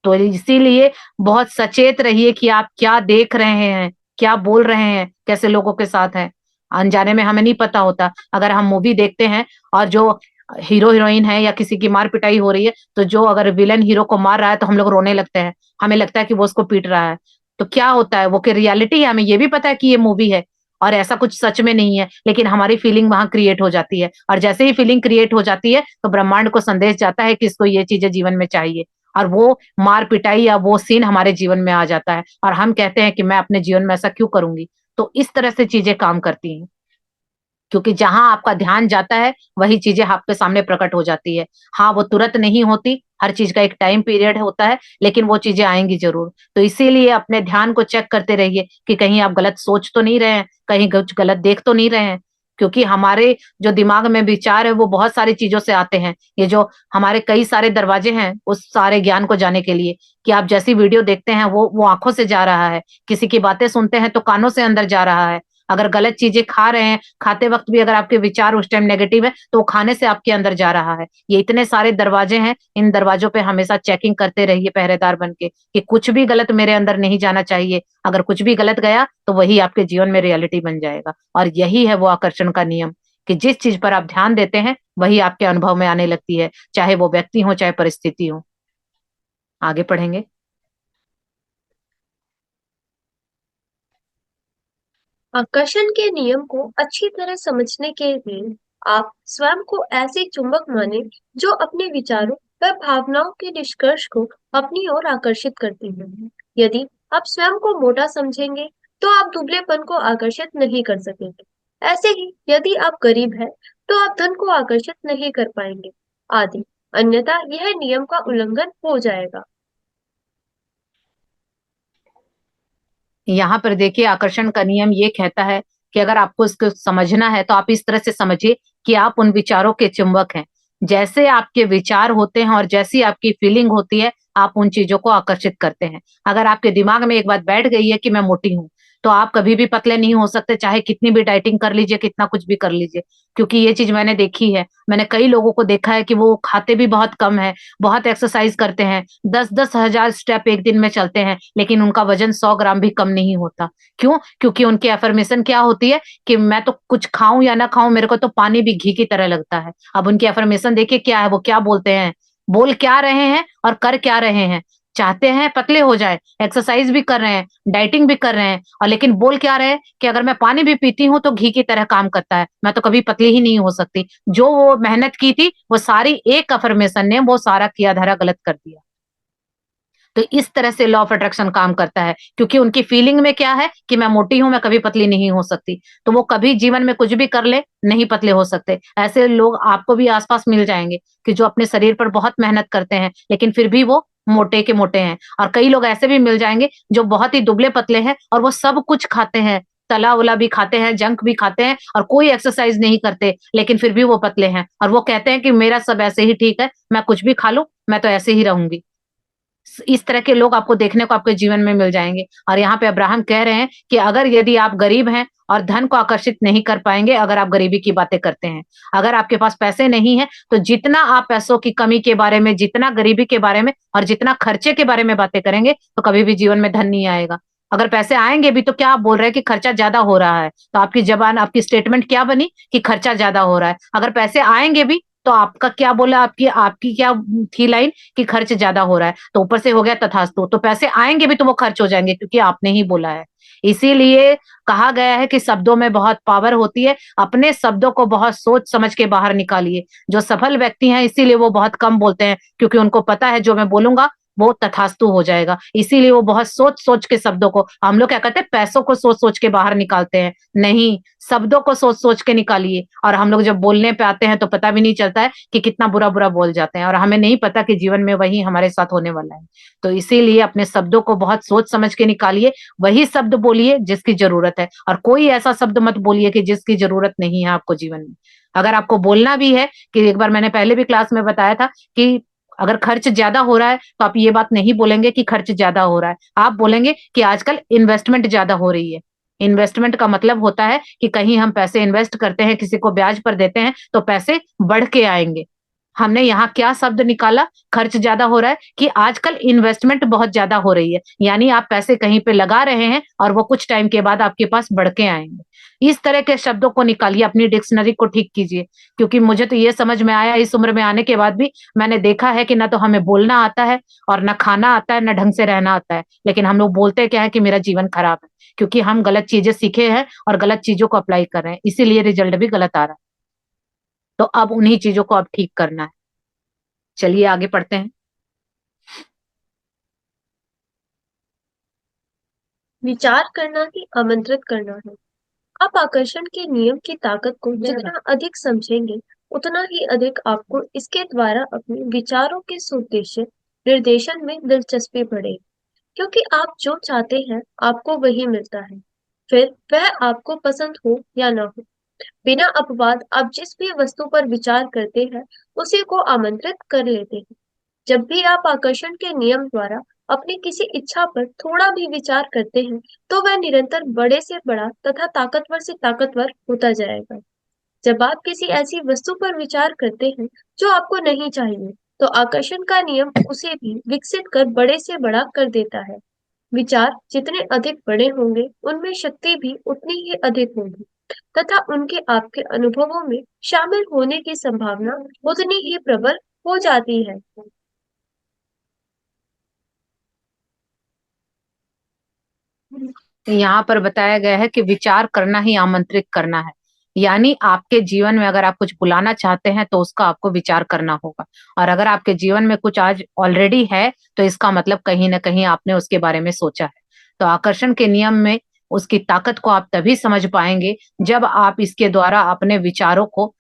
तो इसीलिए बहुत सचेत रहिए कि आप क्या देख रहे हैं, क्या बोल रहे हैं, कैसे लोगों के साथ हैं। अनजाने में हमें नहीं पता होता। अगर हम मूवी देखते हैं और जो हीरो हीरोइन है या किसी की मार पिटाई हो रही है, तो जो अगर विलन हीरो को मार रहा है तो हम लोग रोने लगते हैं, हमें लगता है कि वो उसको पीट रहा है। तो क्या होता है, वो कि रियलिटी है, हमें ये भी पता है कि ये मूवी है और ऐसा कुछ सच में नहीं है, लेकिन हमारी फीलिंग वहां क्रिएट हो जाती है, और जैसे ही फीलिंग क्रिएट हो जाती है तो ब्रह्मांड को संदेश जाता है कि इसको ये चीजें जीवन में चाहिए, और वो मार पिटाई या वो सीन हमारे जीवन में आ जाता है, और हम कहते हैं कि मैं अपने जीवन में ऐसा क्यों करूंगी। तो इस तरह से चीजें काम करती हैं, क्योंकि जहां आपका ध्यान जाता है वही चीजें आपके सामने प्रकट हो जाती है। हाँ, वो तुरंत नहीं होती, हर चीज का एक टाइम पीरियड होता है, लेकिन वो चीजें आएंगी जरूर। तो इसीलिए अपने ध्यान को चेक करते रहिए कि कहीं आप गलत सोच तो नहीं रहे हैं, कहीं कुछ गलत देख तो नहीं रहे हैं, क्योंकि हमारे जो दिमाग में विचार है वो बहुत सारी चीजों से आते हैं। ये जो हमारे कई सारे दरवाजे हैं उस सारे ज्ञान को जाने के लिए, कि आप जैसी वीडियो देखते हैं वो आंखों से जा रहा है, किसी की बातें सुनते हैं तो कानों से अंदर जा रहा है। अगर गलत चीजें खा रहे हैं, खाते वक्त भी अगर आपके विचार उस टाइम नेगेटिव है, तो वो खाने से आपके अंदर जा रहा है। ये इतने सारे दरवाजे हैं, इन दरवाजों पे हमेशा चेकिंग करते रहिए पहरेदार बन के, कि कुछ भी गलत मेरे अंदर नहीं जाना चाहिए। अगर कुछ भी गलत गया तो वही आपके जीवन में रियलिटी बन जाएगा। और यही है वो आकर्षण का नियम, कि जिस चीज पर आप ध्यान देते हैं वही आपके अनुभव में आने लगती है, चाहे वो व्यक्ति हो चाहे परिस्थिति हो। आगे पढ़ेंगे। आकर्षण के नियम को अच्छी तरह समझने के लिए आप स्वयं को ऐसे चुंबक माने जो अपने विचारों व भावनाओं के निष्कर्ष को अपनी ओर आकर्षित करती हैं। यदि आप स्वयं को मोटा समझेंगे तो आप दुबलेपन को आकर्षित नहीं कर सकेंगे। ऐसे ही यदि आप गरीब हैं तो आप धन को आकर्षित नहीं कर पाएंगे आदि। अन्यथा यह नियम का उल्लंघन हो जाएगा। यहाँ पर देखिए, आकर्षण का नियम ये कहता है कि अगर आपको इसको समझना है तो आप इस तरह से समझिए कि आप उन विचारों के चुंबक हैं। जैसे आपके विचार होते हैं और जैसी आपकी फीलिंग होती है, आप उन चीजों को आकर्षित करते हैं। अगर आपके दिमाग में एक बात बैठ गई है कि मैं मोटी हूं, तो आप कभी भी पतले नहीं हो सकते, चाहे कितनी भी डाइटिंग कर लीजिए, कितना कुछ भी कर लीजिए। क्योंकि ये चीज मैंने देखी है, मैंने कई लोगों को देखा है कि वो खाते भी बहुत कम है, बहुत एक्सरसाइज करते हैं, 10-10 हजार स्टेप एक दिन में चलते हैं, लेकिन उनका वजन 100 ग्राम भी कम नहीं होता। क्यों? क्योंकि उनकी एफर्मेशन क्या होती है कि मैं तो कुछ खाऊं या ना खाऊं, मेरे को तो पानी भी घी की तरह लगता है। अब उनकी एफर्मेशन देखिए क्या है, वो क्या बोलते हैं, बोल क्या रहे हैं और कर क्या रहे हैं। चाहते हैं पतले हो जाए, एक्सरसाइज भी कर रहे हैं, डाइटिंग भी कर रहे हैं, और लेकिन बोल क्या रहे हैं कि अगर मैं पानी भी पीती हूँ तो घी की तरह काम करता है, मैं तो कभी पतली ही नहीं हो सकती। जो वो मेहनत की थी वो सारी एक अफर्मेशन ने वो सारा किया धरा गलत कर दिया। तो इस तरह से लॉ ऑफ अट्रैक्शन काम करता है, क्योंकि उनकी फीलिंग में क्या है कि मैं मोटी हूं, मैं कभी पतली नहीं हो सकती, तो वो कभी जीवन में कुछ भी कर ले, नहीं पतले हो सकते। ऐसे लोग आपको भी आसपास मिल जाएंगे कि जो अपने शरीर पर बहुत मेहनत करते हैं लेकिन फिर भी वो मोटे के मोटे हैं। और कई लोग ऐसे भी मिल जाएंगे जो बहुत ही दुबले पतले हैं और वो सब कुछ खाते हैं, तला उला भी खाते हैं, जंक भी खाते हैं, और कोई एक्सरसाइज नहीं करते, लेकिन फिर भी वो पतले हैं, और वो कहते हैं कि मेरा सब ऐसे ही ठीक है, मैं कुछ भी खा लूं, मैं तो ऐसे ही रहूंगी। इस तरह के लोग आपको देखने को आपके जीवन में मिल जाएंगे। और यहाँ पे अब्राहम कह रहे हैं कि अगर यदि आप गरीब हैं और धन को आकर्षित नहीं कर पाएंगे, अगर आप गरीबी की बातें करते हैं, अगर आपके पास पैसे नहीं है, तो जितना आप पैसों की कमी के बारे में, जितना गरीबी के बारे में और जितना खर्चे के बारे में बातें करेंगे, तो कभी भी जीवन में धन नहीं आएगा। अगर पैसे आएंगे भी तो क्या आप बोल रहे हैं कि खर्चा ज्यादा हो रहा है, तो आपकी जबान, आपकी स्टेटमेंट क्या बनी कि खर्चा ज्यादा हो रहा है। अगर पैसे आएंगे भी तो आपका क्या बोला, आपकी आपकी क्या थी लाइन कि खर्च ज्यादा हो रहा है, तो ऊपर से हो गया तथास्तु, तो पैसे आएंगे भी तो वो खर्च हो जाएंगे क्योंकि आपने ही बोला है। इसीलिए कहा गया है कि शब्दों में बहुत पावर होती है, अपने शब्दों को बहुत सोच समझ के बाहर निकालिए। जो सफल व्यक्ति हैं इसीलिए वो बहुत कम बोलते हैं, क्योंकि उनको पता है जो मैं बोलूंगा वो तथास्तु हो जाएगा, इसीलिए वो बहुत सोच सोच के शब्दों को, हम लोग क्या कहते हैं पैसों को सोच सोच के बाहर निकालते हैं, नहीं, शब्दों को सोच सोच के निकालिए। और हम लोग जब बोलने पे आते हैं तो पता भी नहीं चलता है कि कितना बुरा बुरा बोल जाते हैं, और हमें नहीं पता कि जीवन में वही हमारे साथ होने वाला है। तो इसीलिए अपने शब्दों को बहुत सोच समझ के निकालिए, वही शब्द बोलिए जिसकी जरूरत है, और कोई ऐसा शब्द मत बोलिए कि जिसकी जरूरत नहीं है आपको जीवन में। अगर आपको बोलना भी है, कि एक बार मैंने पहले भी क्लास में बताया था कि अगर खर्च ज्यादा हो रहा है तो आप ये बात नहीं बोलेंगे कि खर्च ज्यादा हो रहा है, आप बोलेंगे कि आजकल इन्वेस्टमेंट ज्यादा हो रही है। इन्वेस्टमेंट का मतलब होता है कि कहीं हम पैसे इन्वेस्ट करते हैं, किसी को ब्याज पर देते हैं तो पैसे बढ़ के आएंगे। हमने यहाँ क्या शब्द निकाला, खर्च ज्यादा हो रहा है, कि आजकल इन्वेस्टमेंट बहुत ज्यादा हो रही है, यानी आप पैसे कहीं पे लगा रहे हैं और वो कुछ टाइम के बाद आपके पास बढ़ के आएंगे। इस तरह के शब्दों को निकालिए, अपनी डिक्शनरी को ठीक कीजिए। क्योंकि मुझे तो ये समझ में आया, इस उम्र में आने के बाद भी मैंने देखा है कि ना तो हमें बोलना आता है और ना खाना आता है, ना ढंग से रहना आता है, लेकिन हम लोग बोलते क्या है कि मेरा जीवन खराब है, क्योंकि हम गलत चीजें सीखे हैं और गलत चीजों को अप्लाई कर रहे हैं, इसीलिए रिजल्ट भी गलत आ रहा है। तो अब उन्हीं चीजों को अब ठीक करना है। चलिए आगे पढ़ते हैं। विचार करना ही आमंत्रित करना है। आप आकर्षण के नियम की ताकत को जितना अधिक समझेंगे, उतना ही अधिक आपको इसके द्वारा अपने विचारों के सुउद्देश्य निर्देशन में दिलचस्पी बढ़ेगी। क्योंकि आप जो चाहते हैं आपको वही मिलता है, फिर वह आपको पसंद हो या ना हो। बिना अपवाद आप जिस भी वस्तु पर विचार करते हैं उसी को आमंत्रित कर लेते हैं। जब भी आप आकर्षण के नियम द्वारा अपनी किसी इच्छा पर थोड़ा भी विचार करते हैं, तो वह निरंतर बड़े से बड़ा तथा ताकतवर से ताकतवर होता जाएगा। जब आप किसी ऐसी वस्तु पर विचार करते हैं जो आपको नहीं चाहिए, तो आकर्षण का नियम उसे भी विकसित कर बड़े से बड़ा कर देता है। विचार जितने अधिक बड़े होंगे, उनमें शक्ति भी उतनी ही अधिक होगी तथा उनके आपके अनुभवों में शामिल होने की संभावना उतनी ही प्रबल हो जाती है। यहाँ पर बताया गया है कि विचार करना ही आमंत्रित करना है, यानी आपके जीवन में अगर आप कुछ बुलाना चाहते हैं तो उसका आपको विचार करना होगा, और अगर आपके जीवन में कुछ आज ऑलरेडी है तो इसका मतलब कहीं ना कहीं आपने उसके बारे में सोचा है। तो आकर्षण के नियम में उसकी ताकत को आप तभी समझ पाएंगे जब आप इसके द्वारा अपने विचारों को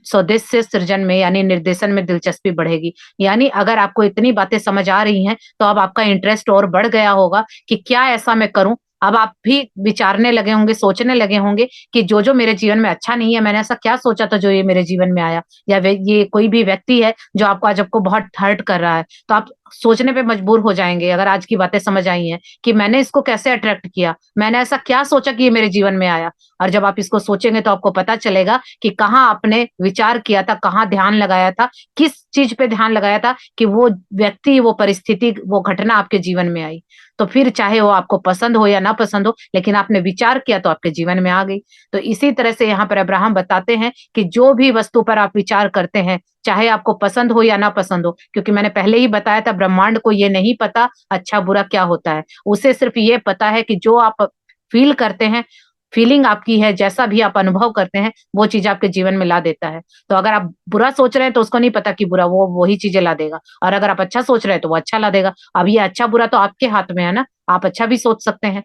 स्वदेश से सृजन में यानी निर्देशन में दिलचस्पी बढ़ेगी। यानी अगर आपको इतनी बातें समझ आ रही हैं तो अब आपका इंटरेस्ट और बढ़ गया होगा कि क्या ऐसा मैं करूं। अब आप भी विचारने लगे होंगे, सोचने लगे होंगे कि जो जो मेरे जीवन में अच्छा नहीं है, मैंने ऐसा क्या सोचा था जो ये मेरे जीवन में आया, या ये कोई भी व्यक्ति है जो आपको आज आपको बहुत हर्ट कर रहा है, तो आप सोचने पे मजबूर हो जाएंगे अगर आज की बातें समझ आई हैं कि मैंने इसको कैसे अट्रैक्ट किया, मैंने ऐसा क्या सोचा कि ये मेरे जीवन में आया। और जब आप इसको सोचेंगे तो आपको पता चलेगा कि कहाँ आपने विचार किया था, कहाँ ध्यान लगाया था, किस चीज पे ध्यान लगाया था कि वो व्यक्ति, वो परिस्थिति, वो घटना आपके जीवन में आई। तो फिर चाहे वो आपको पसंद हो या ना पसंद हो, लेकिन आपने विचार किया तो आपके जीवन में आ गई। तो इसी तरह से यहाँ पर अब्राहम बताते हैं कि जो भी वस्तु पर आप विचार करते हैं, चाहे आपको पसंद हो या ना पसंद हो, क्योंकि मैंने पहले ही बताया था ब्रह्मांड को ये नहीं पता अच्छा बुरा क्या होता है, उसे सिर्फ ये पता है कि जो आप फील करते हैं, फीलिंग आपकी है, जैसा भी आप अनुभव करते हैं वो चीज आपके जीवन में ला देता है। तो अगर आप बुरा सोच रहे हैं तो उसको नहीं पता कि बुरा, वो वही चीजें ला देगा, और अगर आप अच्छा सोच रहे हैं तो वो अच्छा ला देगा। अब ये अच्छा बुरा तो आपके हाथ में है ना, आप अच्छा भी सोच सकते हैं।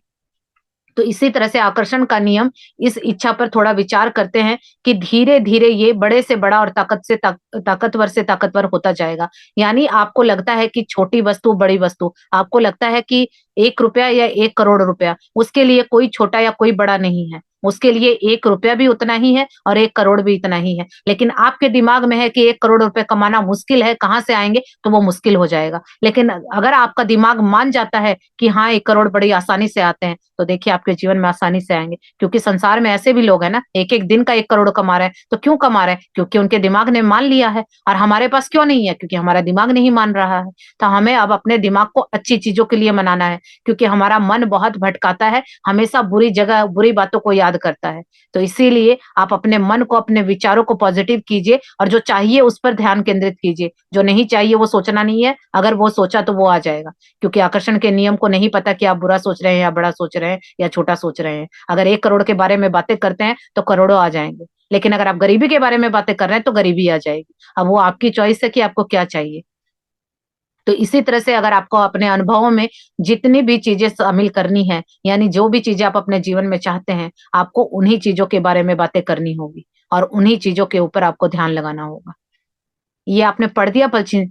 तो इसी तरह से आकर्षण का नियम इस इच्छा पर थोड़ा विचार करते हैं कि धीरे धीरे ये बड़े से बड़ा और ताकतवर से ताकतवर होता जाएगा। यानी आपको लगता है कि छोटी वस्तु बड़ी वस्तु, आपको लगता है कि 1 रुपया या 1 करोड़ रुपया, उसके लिए कोई छोटा या कोई बड़ा नहीं है, उसके लिए 1 रुपया भी उतना ही है और 1 करोड़ भी इतना ही है। लेकिन आपके दिमाग में है कि 1 करोड़ रुपए कमाना मुश्किल है, कहाँ से आएंगे, तो वो मुश्किल हो जाएगा। लेकिन अगर आपका दिमाग मान जाता है कि हाँ 1 करोड़ बड़ी आसानी से आते हैं, तो देखिए आपके जीवन में आसानी से आएंगे। क्योंकि संसार में ऐसे भी लोग हैं ना, एक एक दिन का 1 करोड़ कमा रहे हैं। तो क्यों कमा रहे हैं? क्योंकि उनके दिमाग ने मान लिया है। और हमारे पास क्यों नहीं है? क्योंकि हमारा दिमाग नहीं मान रहा है। तो हमें अब अपने दिमाग को अच्छी चीजों के लिए मनाना है, क्योंकि हमारा मन बहुत भटकाता है, हमेशा बुरी जगह बुरी बातों को याद बर्बाद करता है। तो इसीलिए आप अपने मन को, अपने विचारों को पॉजिटिव कीजिए और जो चाहिए उस पर ध्यान केंद्रित कीजिए। जो नहीं चाहिए वो सोचना नहीं है, अगर वो सोचा तो वो आ जाएगा, क्योंकि आकर्षण के नियम को नहीं पता कि आप बुरा सोच रहे हैं या बड़ा सोच रहे हैं या छोटा सोच रहे हैं। अगर 1 करोड़ के बारे में बातें करते हैं तो करोड़ों आ जाएंगे, लेकिन अगर आप गरीबी के बारे में बातें कर रहे हैं तो गरीबी आ जाएगी। अब वो आपकी चॉइस है कि आपको क्या चाहिए। तो इसी तरह से अगर आपको अपने अनुभवों में जितनी भी चीजें शामिल करनी है, यानी जो भी चीजें आप अपने जीवन में चाहते हैं, आपको उन्हीं चीजों के बारे में बातें करनी होगी और उन्हीं चीजों के ऊपर आपको ध्यान लगाना होगा। ये आपने पढ़ दिया पलची,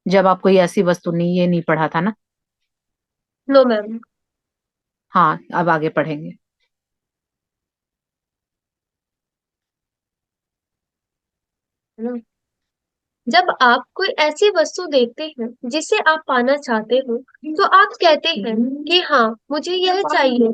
जब आप कोई ऐसी वस्तु नहीं, ये नहीं पढ़ा था ना? No ma'am. हाँ, अब आगे पढ़ेंगे। जब आप कोई ऐसी वस्तु देखते हैं जिसे आप पाना चाहते हो, तो आप कहते हैं कि हाँ, मुझे यह चाहिए।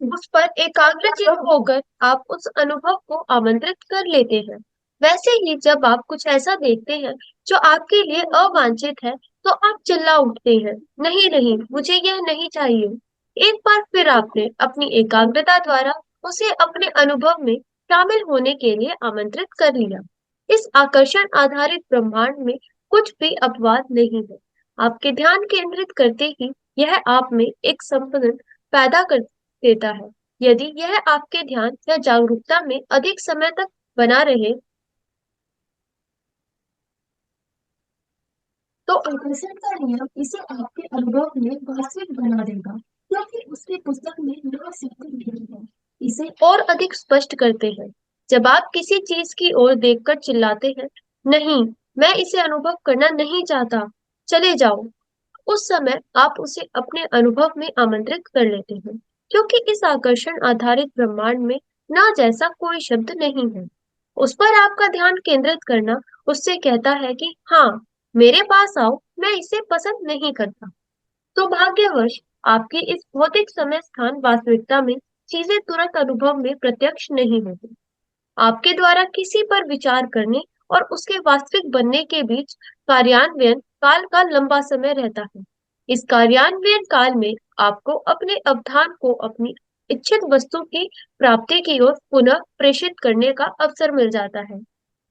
उस पर एकाग्रचित होकर आप उस अनुभव को आमंत्रित कर लेते हैं। वैसे ही जब आप कुछ ऐसा देखते हैं जो आपके लिए अवांछित है, तो आप चिल्ला उठते हैं, नहीं नहीं, मुझे यह नहीं चाहिए। एक बार फिर आपने अपनी एकाग्रता द्वारा उसे अपने अनुभव में शामिल होने के लिए आमंत्रित कर लिया। इस आकर्षण आधारित ब्रह्मांड में कुछ भी अपवाद नहीं है। आपके ध्यान केंद्रित करते ही यह आप में एक संपन्न पैदा कर देता है। यदि यह आपके ध्यान या जागरूकता में अधिक समय तक बना रहे, तो आकर्षण का नियम इसे आपके अनुभव में वास्तविक बना देगा, क्योंकि उसकी पुस्तक में न शब्द नहीं है। इसे और अधिक स्पष्ट करते हैं। जब आप किसी चीज की ओर देखकर चिल्लाते हैं, नहीं, मैं इसे अनुभव करना नहीं चाहता, चले जाओ, उस समय आप उसे अपने अनुभव में आमंत्रित कर लेते हैं, क्योंकि इस आकर्षण आधारित ब्रह्मांड में ना जैसा कोई शब्द नहीं है। उस पर आपका ध्यान केंद्रित करना उससे कहता है कि हाँ, मेरे पास आओ, मैं इसे पसंद नहीं करता। तो भाग्यवश आपकी इस भौतिक समय स्थान वास्तविकता में चीजें तुरंत अनुभव में प्रत्यक्ष नहीं होती। आपके द्वारा किसी पर विचार करने और उसके वास्तविक बनने के बीच कार्यान्वयन काल का लंबा समय रहता है। इस कार्यान्वयन काल में आपको अपने अवधान को अपनी इच्छित वस्तु की प्राप्ति की ओर पुनः प्रेषित करने का अवसर मिल जाता है।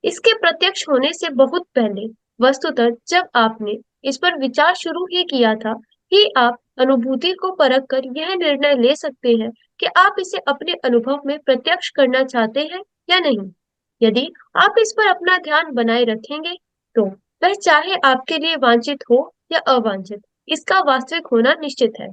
इसके प्रत्यक्ष होने से बहुत पहले, वस्तुतः जब आपने इस पर विचार शुरू ही किया था, ही आप अनुभूति को परख कर यह निर्णय ले सकते हैं कि आप इसे अपने अनुभव में प्रत्यक्ष करना चाहते हैं या नहीं। यदि आप इस पर अपना ध्यान बनाए रखेंगे, तो वह चाहे आपके लिए वांछित हो या अवांछित, इसका वास्तविक होना निश्चित है।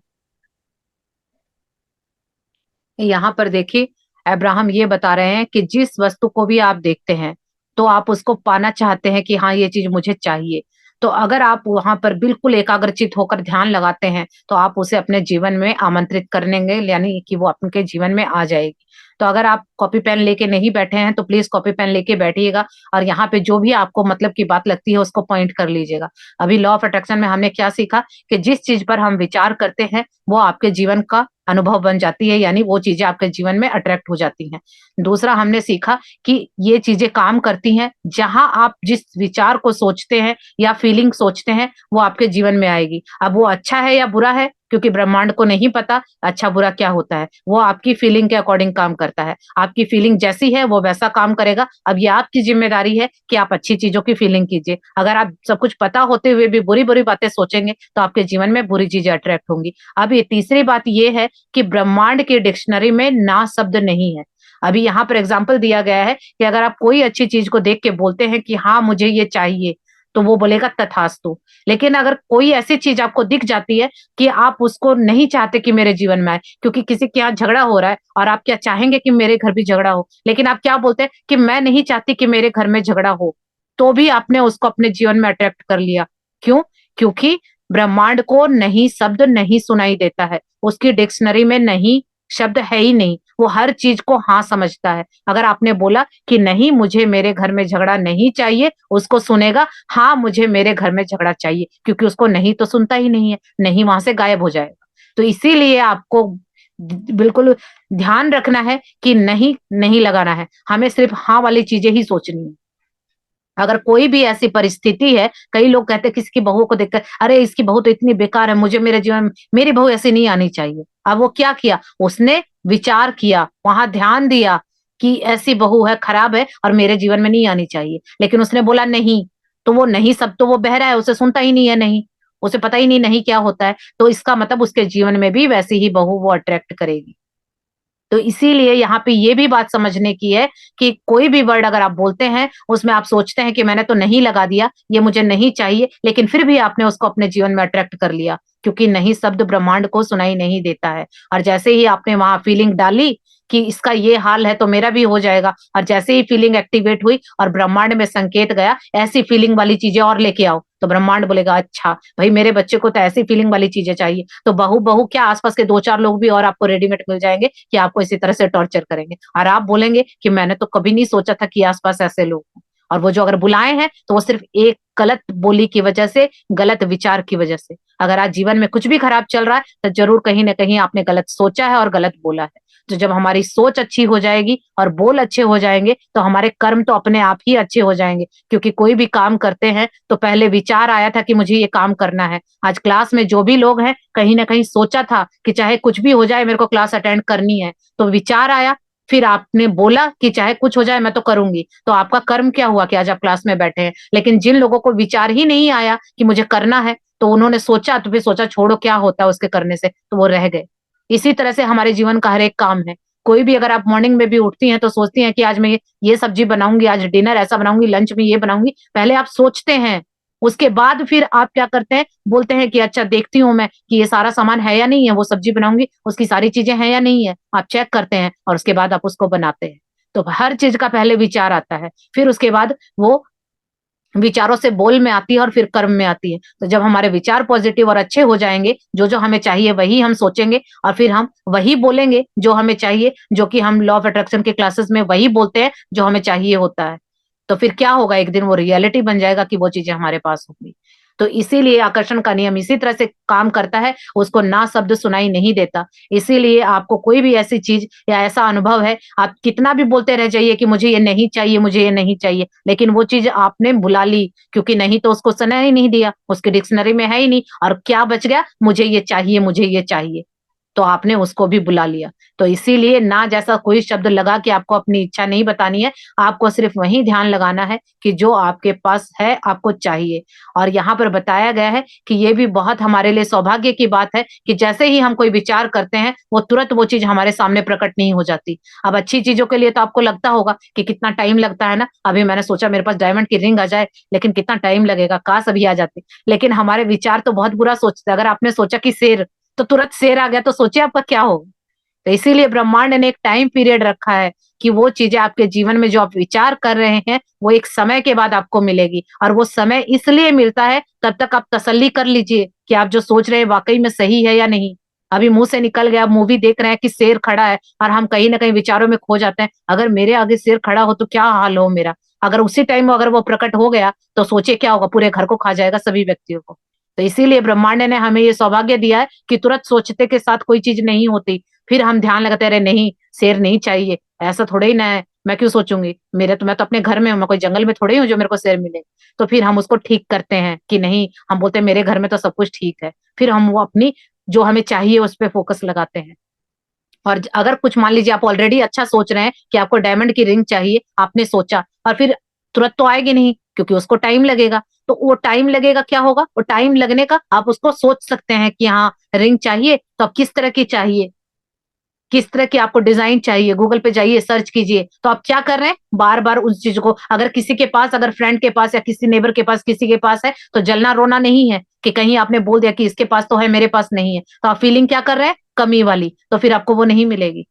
यहाँ पर देखिए, अब्राहम ये बता रहे हैं कि जिस वस्तु को भी आप देखते हैं तो आप उसको पाना चाहते हैं कि हाँ, ये चीज मुझे चाहिए। तो अगर आप वहां पर बिल्कुल एकाग्रचित होकर ध्यान लगाते हैं तो आप उसे अपने जीवन में आमंत्रित करेंगे, यानी कि वो आपके जीवन में आ जाएगी। तो अगर आप कॉपी पेन लेके नहीं बैठे हैं तो प्लीज कॉपी पेन लेके बैठिएगा और यहाँ पे जो भी आपको मतलब की बात लगती है उसको पॉइंट कर लीजिएगा। अभी लॉ ऑफ अट्रैक्शन में हमने क्या सीखा कि जिस चीज पर हम विचार करते हैं वो आपके जीवन का अनुभव बन जाती है, यानी वो चीजें आपके जीवन में अट्रैक्ट हो जाती हैं। दूसरा हमने सीखा कि ये चीजें काम करती हैं, जहां आप जिस विचार को सोचते हैं या फीलिंग सोचते हैं वो आपके जीवन में आएगी। अब वो अच्छा है या बुरा है, क्योंकि ब्रह्मांड को नहीं पता अच्छा बुरा क्या होता है, वो आपकी फीलिंग के अकॉर्डिंग काम करता है। आपकी फीलिंग जैसी है वो वैसा काम करेगा। अब ये आपकी जिम्मेदारी है कि आप अच्छी चीजों की फीलिंग कीजिए। अगर आप सब कुछ पता होते हुए भी बुरी बुरी बातें सोचेंगे तो आपके जीवन में बुरी चीजें अट्रैक्ट होंगी। अब ये तीसरी बात ये है कि ब्रह्मांड की डिक्शनरी में ना शब्द नहीं है। अभी यहाँ पर एग्जाम्पल दिया गया है कि अगर आप कोई अच्छी चीज को देख के बोलते हैं कि हाँ, मुझे ये चाहिए, तो वो बोलेगा तथास्तु। लेकिन अगर कोई ऐसी चीज आपको दिख जाती है कि आप उसको नहीं चाहते कि मेरे जीवन में आए, क्योंकि किसी के यहाँ झगड़ा हो रहा है और आप क्या चाहेंगे कि मेरे घर भी झगड़ा हो, लेकिन आप क्या बोलते हैं कि मैं नहीं चाहती कि मेरे घर में झगड़ा हो, तो भी आपने उसको अपने जीवन में अट्रैक्ट कर लिया। क्यों? क्योंकि ब्रह्मांड को नहीं शब्द नहीं सुनाई देता है, उसकी डिक्शनरी में नहीं शब्द है ही नहीं, वो हर चीज को हाँ समझता है। अगर आपने बोला कि नहीं, मुझे मेरे घर में झगड़ा नहीं चाहिए, उसको सुनेगा हाँ, मुझे मेरे घर में झगड़ा चाहिए, क्योंकि उसको नहीं तो सुनता ही नहीं है, नहीं वहां से गायब हो जाएगा। तो इसीलिए आपको बिल्कुल ध्यान रखना है कि नहीं नहीं लगाना है, हमें सिर्फ हाँ वाली चीजें ही सोचनी है। अगर कोई भी ऐसी परिस्थिति है, कई लोग कहते हैं किसकी बहू को देखकर, अरे इसकी बहू तो इतनी बेकार है, मुझे मेरे जीवन में मेरी बहू ऐसी नहीं आनी चाहिए। अब वो क्या किया, उसने विचार किया, वहां ध्यान दिया कि ऐसी बहू है, खराब है और मेरे जीवन में नहीं आनी चाहिए, लेकिन उसने बोला नहीं, तो वो नहीं, सब तो वो बहरा है, उसे सुनता ही नहीं है नहीं, उसे पता ही नहीं नहीं क्या होता है, तो इसका मतलब उसके जीवन में भी वैसी ही बहू वो अट्रैक्ट करेगी। तो इसीलिए यहाँ पे ये भी बात समझने की है कि कोई भी वर्ड अगर आप बोलते हैं, उसमें आप सोचते हैं कि मैंने तो नहीं लगा दिया, ये मुझे नहीं चाहिए, लेकिन फिर भी आपने उसको अपने जीवन में अट्रैक्ट कर लिया, क्योंकि नहीं शब्द ब्रह्मांड को सुनाई नहीं देता है। और जैसे ही आपने वहां फीलिंग डाली कि इसका ये हाल है तो मेरा भी हो जाएगा, और जैसे ही फीलिंग एक्टिवेट हुई और ब्रह्मांड में संकेत गया ऐसी फीलिंग वाली चीजें और लेके आओ, तो ब्रह्मांड बोलेगा अच्छा भाई मेरे बच्चे को तो ऐसी फीलिंग वाली चीजें चाहिए, तो बहू बहू क्या, आसपास के दो चार लोग भी और आपको रेडीमेड मिल जाएंगे कि आपको इसी तरह से टॉर्चर करेंगे, और आप बोलेंगे कि मैंने तो कभी नहीं सोचा था कि आसपास ऐसे लोग हों। और वो जो अगर बुलाए हैं तो वो सिर्फ एक गलत बोली की वजह से, गलत विचार की वजह से। अगर आज जीवन में कुछ भी खराब चल रहा है तो जरूर कहीं ना कहीं आपने गलत सोचा है और गलत बोला है। तो जब हमारी सोच अच्छी हो जाएगी और बोल अच्छे हो जाएंगे तो हमारे कर्म तो अपने आप ही अच्छे हो जाएंगे, क्योंकि कोई भी काम करते हैं तो पहले विचार आया था कि मुझे ये काम करना है। आज क्लास में जो भी लोग हैं कहीं ना कहीं सोचा था कि चाहे कुछ भी हो जाए मेरे को क्लास अटेंड करनी है, तो विचार आया, फिर आपने बोला कि चाहे कुछ हो जाए मैं तो करूंगी, तो आपका कर्म क्या हुआ कि आज आप क्लास में बैठे हैं। लेकिन जिन लोगों को विचार ही नहीं आया कि मुझे करना है, तो उन्होंने सोचा तो फिर सोचा छोड़ो क्या होता है उसके करने से, तो वो रह गए। इसी तरह से हमारे जीवन का हर एक काम है। कोई भी अगर आप मॉर्निंग में भी उठती हैं तो सोचती हैं कि आज मैं ये सब्जी बनाऊंगी, आज डिनर ऐसा बनाऊंगी, लंच में ये बनाऊंगी, पहले आप सोचते हैं, उसके बाद फिर आप क्या करते हैं, बोलते हैं कि अच्छा देखती हूँ मैं कि ये सारा सामान है या नहीं है, वो सब्जी बनाऊंगी उसकी सारी चीजें हैं या नहीं है, आप चेक करते हैं और उसके बाद आप उसको बनाते हैं। तो हर चीज का पहले विचार आता है, फिर उसके बाद वो विचारों से बोल में आती है और फिर कर्म में आती है। तो जब हमारे विचार पॉजिटिव और अच्छे हो जाएंगे, जो जो हमें चाहिए वही हम सोचेंगे और फिर हम वही बोलेंगे जो हमें चाहिए, जो कि हम लॉ ऑफ अट्रैक्शन के क्लासेस में वही बोलते हैं जो हमें चाहिए होता है। तो फिर क्या होगा, एक दिन वो रियलिटी बन जाएगा कि वो चीजें हमारे पास होंगी। तो इसीलिए आकर्षण का नियम इसी तरह से काम करता है, उसको ना शब्द सुनाई नहीं देता। इसीलिए आपको कोई भी ऐसी चीज या ऐसा अनुभव है, आप कितना भी बोलते रह जाइए कि मुझे ये नहीं चाहिए, मुझे ये नहीं चाहिए, लेकिन वो चीज आपने बुला ली, क्योंकि नहीं तो उसको सुना ही नहीं दिया, उसके डिक्शनरी में है ही नहीं, और क्या बच गया, मुझे ये चाहिए, मुझे ये चाहिए, तो आपने उसको भी बुला लिया। तो इसीलिए ना जैसा कोई शब्द लगा कि आपको अपनी इच्छा नहीं बतानी है, आपको सिर्फ वही ध्यान लगाना है कि जो आपके पास है आपको चाहिए। और यहाँ पर बताया गया है कि ये भी बहुत हमारे लिए सौभाग्य की बात है कि जैसे ही हम कोई विचार करते हैं वो तुरंत वो चीज हमारे सामने प्रकट नहीं हो जाती। अब अच्छी चीजों के लिए तो आपको लगता होगा कि कितना टाइम लगता है ना, अभी मैंने सोचा मेरे पास डायमंड की रिंग आ जाए, लेकिन कितना टाइम लगेगा, काश अभी आ जाती। लेकिन हमारे विचार तो बहुत बुरा सोचते हैं। अगर आपने सोचा कि शेर, तो तुरंत शेर आ गया, तो सोचिए आपका क्या होगा। तो इसीलिए ब्रह्मांड ने एक टाइम पीरियड रखा है कि वो चीजें आपके जीवन में जो आप विचार कर रहे हैं वो एक समय के बाद आपको मिलेगी, और वो समय इसलिए मिलता है, तब तक आप तसल्ली कर लीजिए कि आप जो सोच रहे हैं वाकई में सही है या नहीं। अभी मुंह से निकल गया, मूवी देख रहे हैं कि शेर खड़ा है, और हम कहीं ना कहीं विचारों में खो जाते हैं, अगर मेरे आगे शेर खड़ा हो तो क्या हाल हो मेरा। अगर उसी टाइम अगर वो प्रकट हो गया तो सोचिए क्या होगा, पूरे घर को खा जाएगा, सभी व्यक्तियों को। तो इसीलिए ब्रह्मांड ने हमें ये सौभाग्य दिया है कि तुरंत सोचते के साथ कोई चीज नहीं होती, फिर हम ध्यान लगाते रहे, नहीं शेर नहीं चाहिए, ऐसा थोड़े ही ना है, मैं क्यों सोचूंगी, मैं तो अपने घर में हूँ, मैं कोई जंगल में थोड़े ही हूँ जो मेरे को शेर मिले। तो फिर हम उसको ठीक करते हैं कि नहीं, हम बोलते हैं मेरे घर में तो सब कुछ ठीक है, फिर हम वो अपनी जो हमें चाहिए उस पर फोकस लगाते हैं। और अगर कुछ मान लीजिए आप ऑलरेडी अच्छा सोच रहे हैं कि आपको डायमंड की रिंग चाहिए, आपने सोचा, और फिर तुरंत तो आएगी नहीं क्योंकि उसको टाइम लगेगा, तो वो टाइम लगेगा, क्या होगा, वो टाइम लगने का आप उसको सोच सकते हैं कि हाँ रिंग चाहिए, तो अब किस तरह की चाहिए, किस तरह की आपको डिजाइन चाहिए, गूगल पे जाइए सर्च कीजिए। तो आप क्या कर रहे हैं, बार बार उस चीज को, अगर किसी के पास, अगर फ्रेंड के पास या किसी नेबर के पास किसी के पास है, तो जलना रोना नहीं है कि कहीं आपने बोल दिया कि इसके पास तो है मेरे पास नहीं है, तो आप फीलिंग क्या कर रहे हैं, कमी वाली, तो फिर आपको वो नहीं मिलेगी।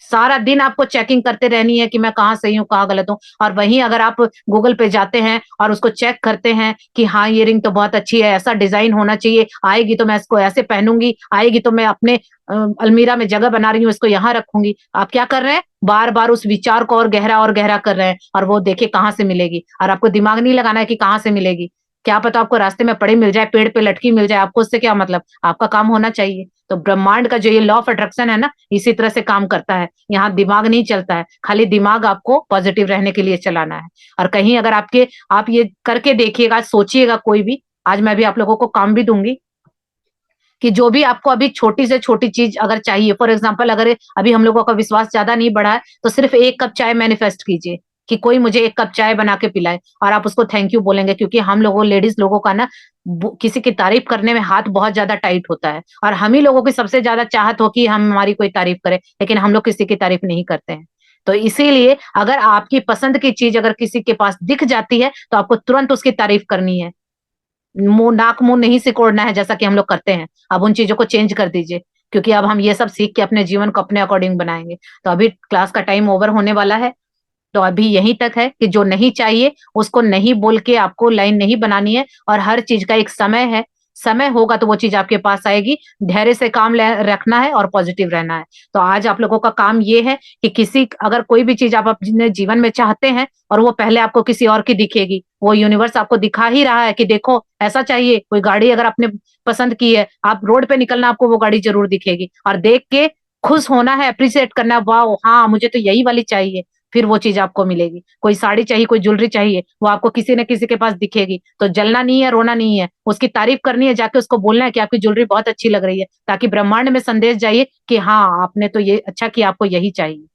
सारा दिन आपको चेकिंग करते रहनी है कि मैं कहाँ सही हूँ कहाँ गलत हूँ। और वहीं अगर आप गूगल पे जाते हैं और उसको चेक करते हैं कि हाँ ये रिंग तो बहुत अच्छी है, ऐसा डिजाइन होना चाहिए, आएगी तो मैं इसको ऐसे पहनूंगी, आएगी तो मैं अपने अलमीरा में जगह बना रही हूँ इसको यहाँ रखूंगी, आप क्या कर रहे हैं, बार बार उस विचार को और गहरा कर रहे हैं, और वो देखिए कहाँ से मिलेगी। और आपको दिमाग नहीं लगाना है कि कहाँ से मिलेगी, क्या पता आपको रास्ते में पड़ी मिल जाए, पेड़ पे लटकी मिल जाए, आपको उससे क्या मतलब, आपका काम होना चाहिए। तो ब्रह्मांड का जो ये लॉ ऑफ अट्रैक्शन है ना, इसी तरह से काम करता है, यहाँ दिमाग नहीं चलता है, खाली दिमाग आपको पॉजिटिव रहने के लिए चलाना है। और कहीं अगर आप ये करके देखिएगा, सोचिएगा कोई भी, आज मैं भी आप लोगों को काम भी दूंगी कि जो भी आपको अभी छोटी से छोटी चीज अगर चाहिए, फॉर एग्जांपल अगर अभी हम लोगों का विश्वास ज्यादा नहीं बढ़ा है, तो सिर्फ एक कप चाय मैनिफेस्ट कीजिए कि कोई मुझे एक कप चाय बना के पिलाए, और आप उसको थैंक यू बोलेंगे, क्योंकि हम लोगों लेडीज लोगों का ना किसी की तारीफ करने में हाथ बहुत ज्यादा टाइट होता है, और हम ही लोगों की सबसे ज्यादा चाहत हो कि हम हमारी कोई तारीफ करे, लेकिन हम लोग किसी की तारीफ नहीं करते हैं। तो इसीलिए अगर आपकी पसंद की चीज अगर किसी के पास दिख जाती है, तो आपको तुरंत उसकी तारीफ करनी है। मुंह नाक मुंह नहीं सिकोड़ना है जैसा कि हम लोग करते हैं। अब उन चीजों को चेंज कर दीजिए, क्योंकि अब हम ये सब सीख के अपने जीवन को अपने अकॉर्डिंग बनाएंगे। तो अभी क्लास का टाइम ओवर होने वाला है, तो अभी यहीं तक है कि जो नहीं चाहिए उसको नहीं बोल के आपको लाइन नहीं बनानी है, और हर चीज का एक समय है। समय होगा तो वो चीज आपके पास आएगी। धैर्य से काम रखना है और पॉजिटिव रहना है। तो आज आप लोगों का काम ये है कि किसी अगर कोई भी चीज आप अपने जीवन में चाहते हैं और वो पहले आपको किसी और की दिखेगी, वो यूनिवर्स आपको दिखा ही रहा है कि देखो ऐसा चाहिए। कोई गाड़ी अगर आपने पसंद की है, आप रोड पे निकलना, आपको वो गाड़ी जरूर दिखेगी, और देख के खुश होना है, अप्रिशिएट करना है, वाह हाँ मुझे तो यही वाली चाहिए। फिर वो चीज आपको मिलेगी। कोई साड़ी चाहिए, कोई ज्वेलरी चाहिए, वो आपको किसी न किसी के पास दिखेगी। तो जलना नहीं है, रोना नहीं है, उसकी तारीफ करनी है, जाके उसको बोलना है कि आपकी ज्वेलरी बहुत अच्छी लग रही है, ताकि ब्रह्मांड में संदेश जाइए कि हाँ आपने तो ये अच्छा किया, आपको यही चाहिए।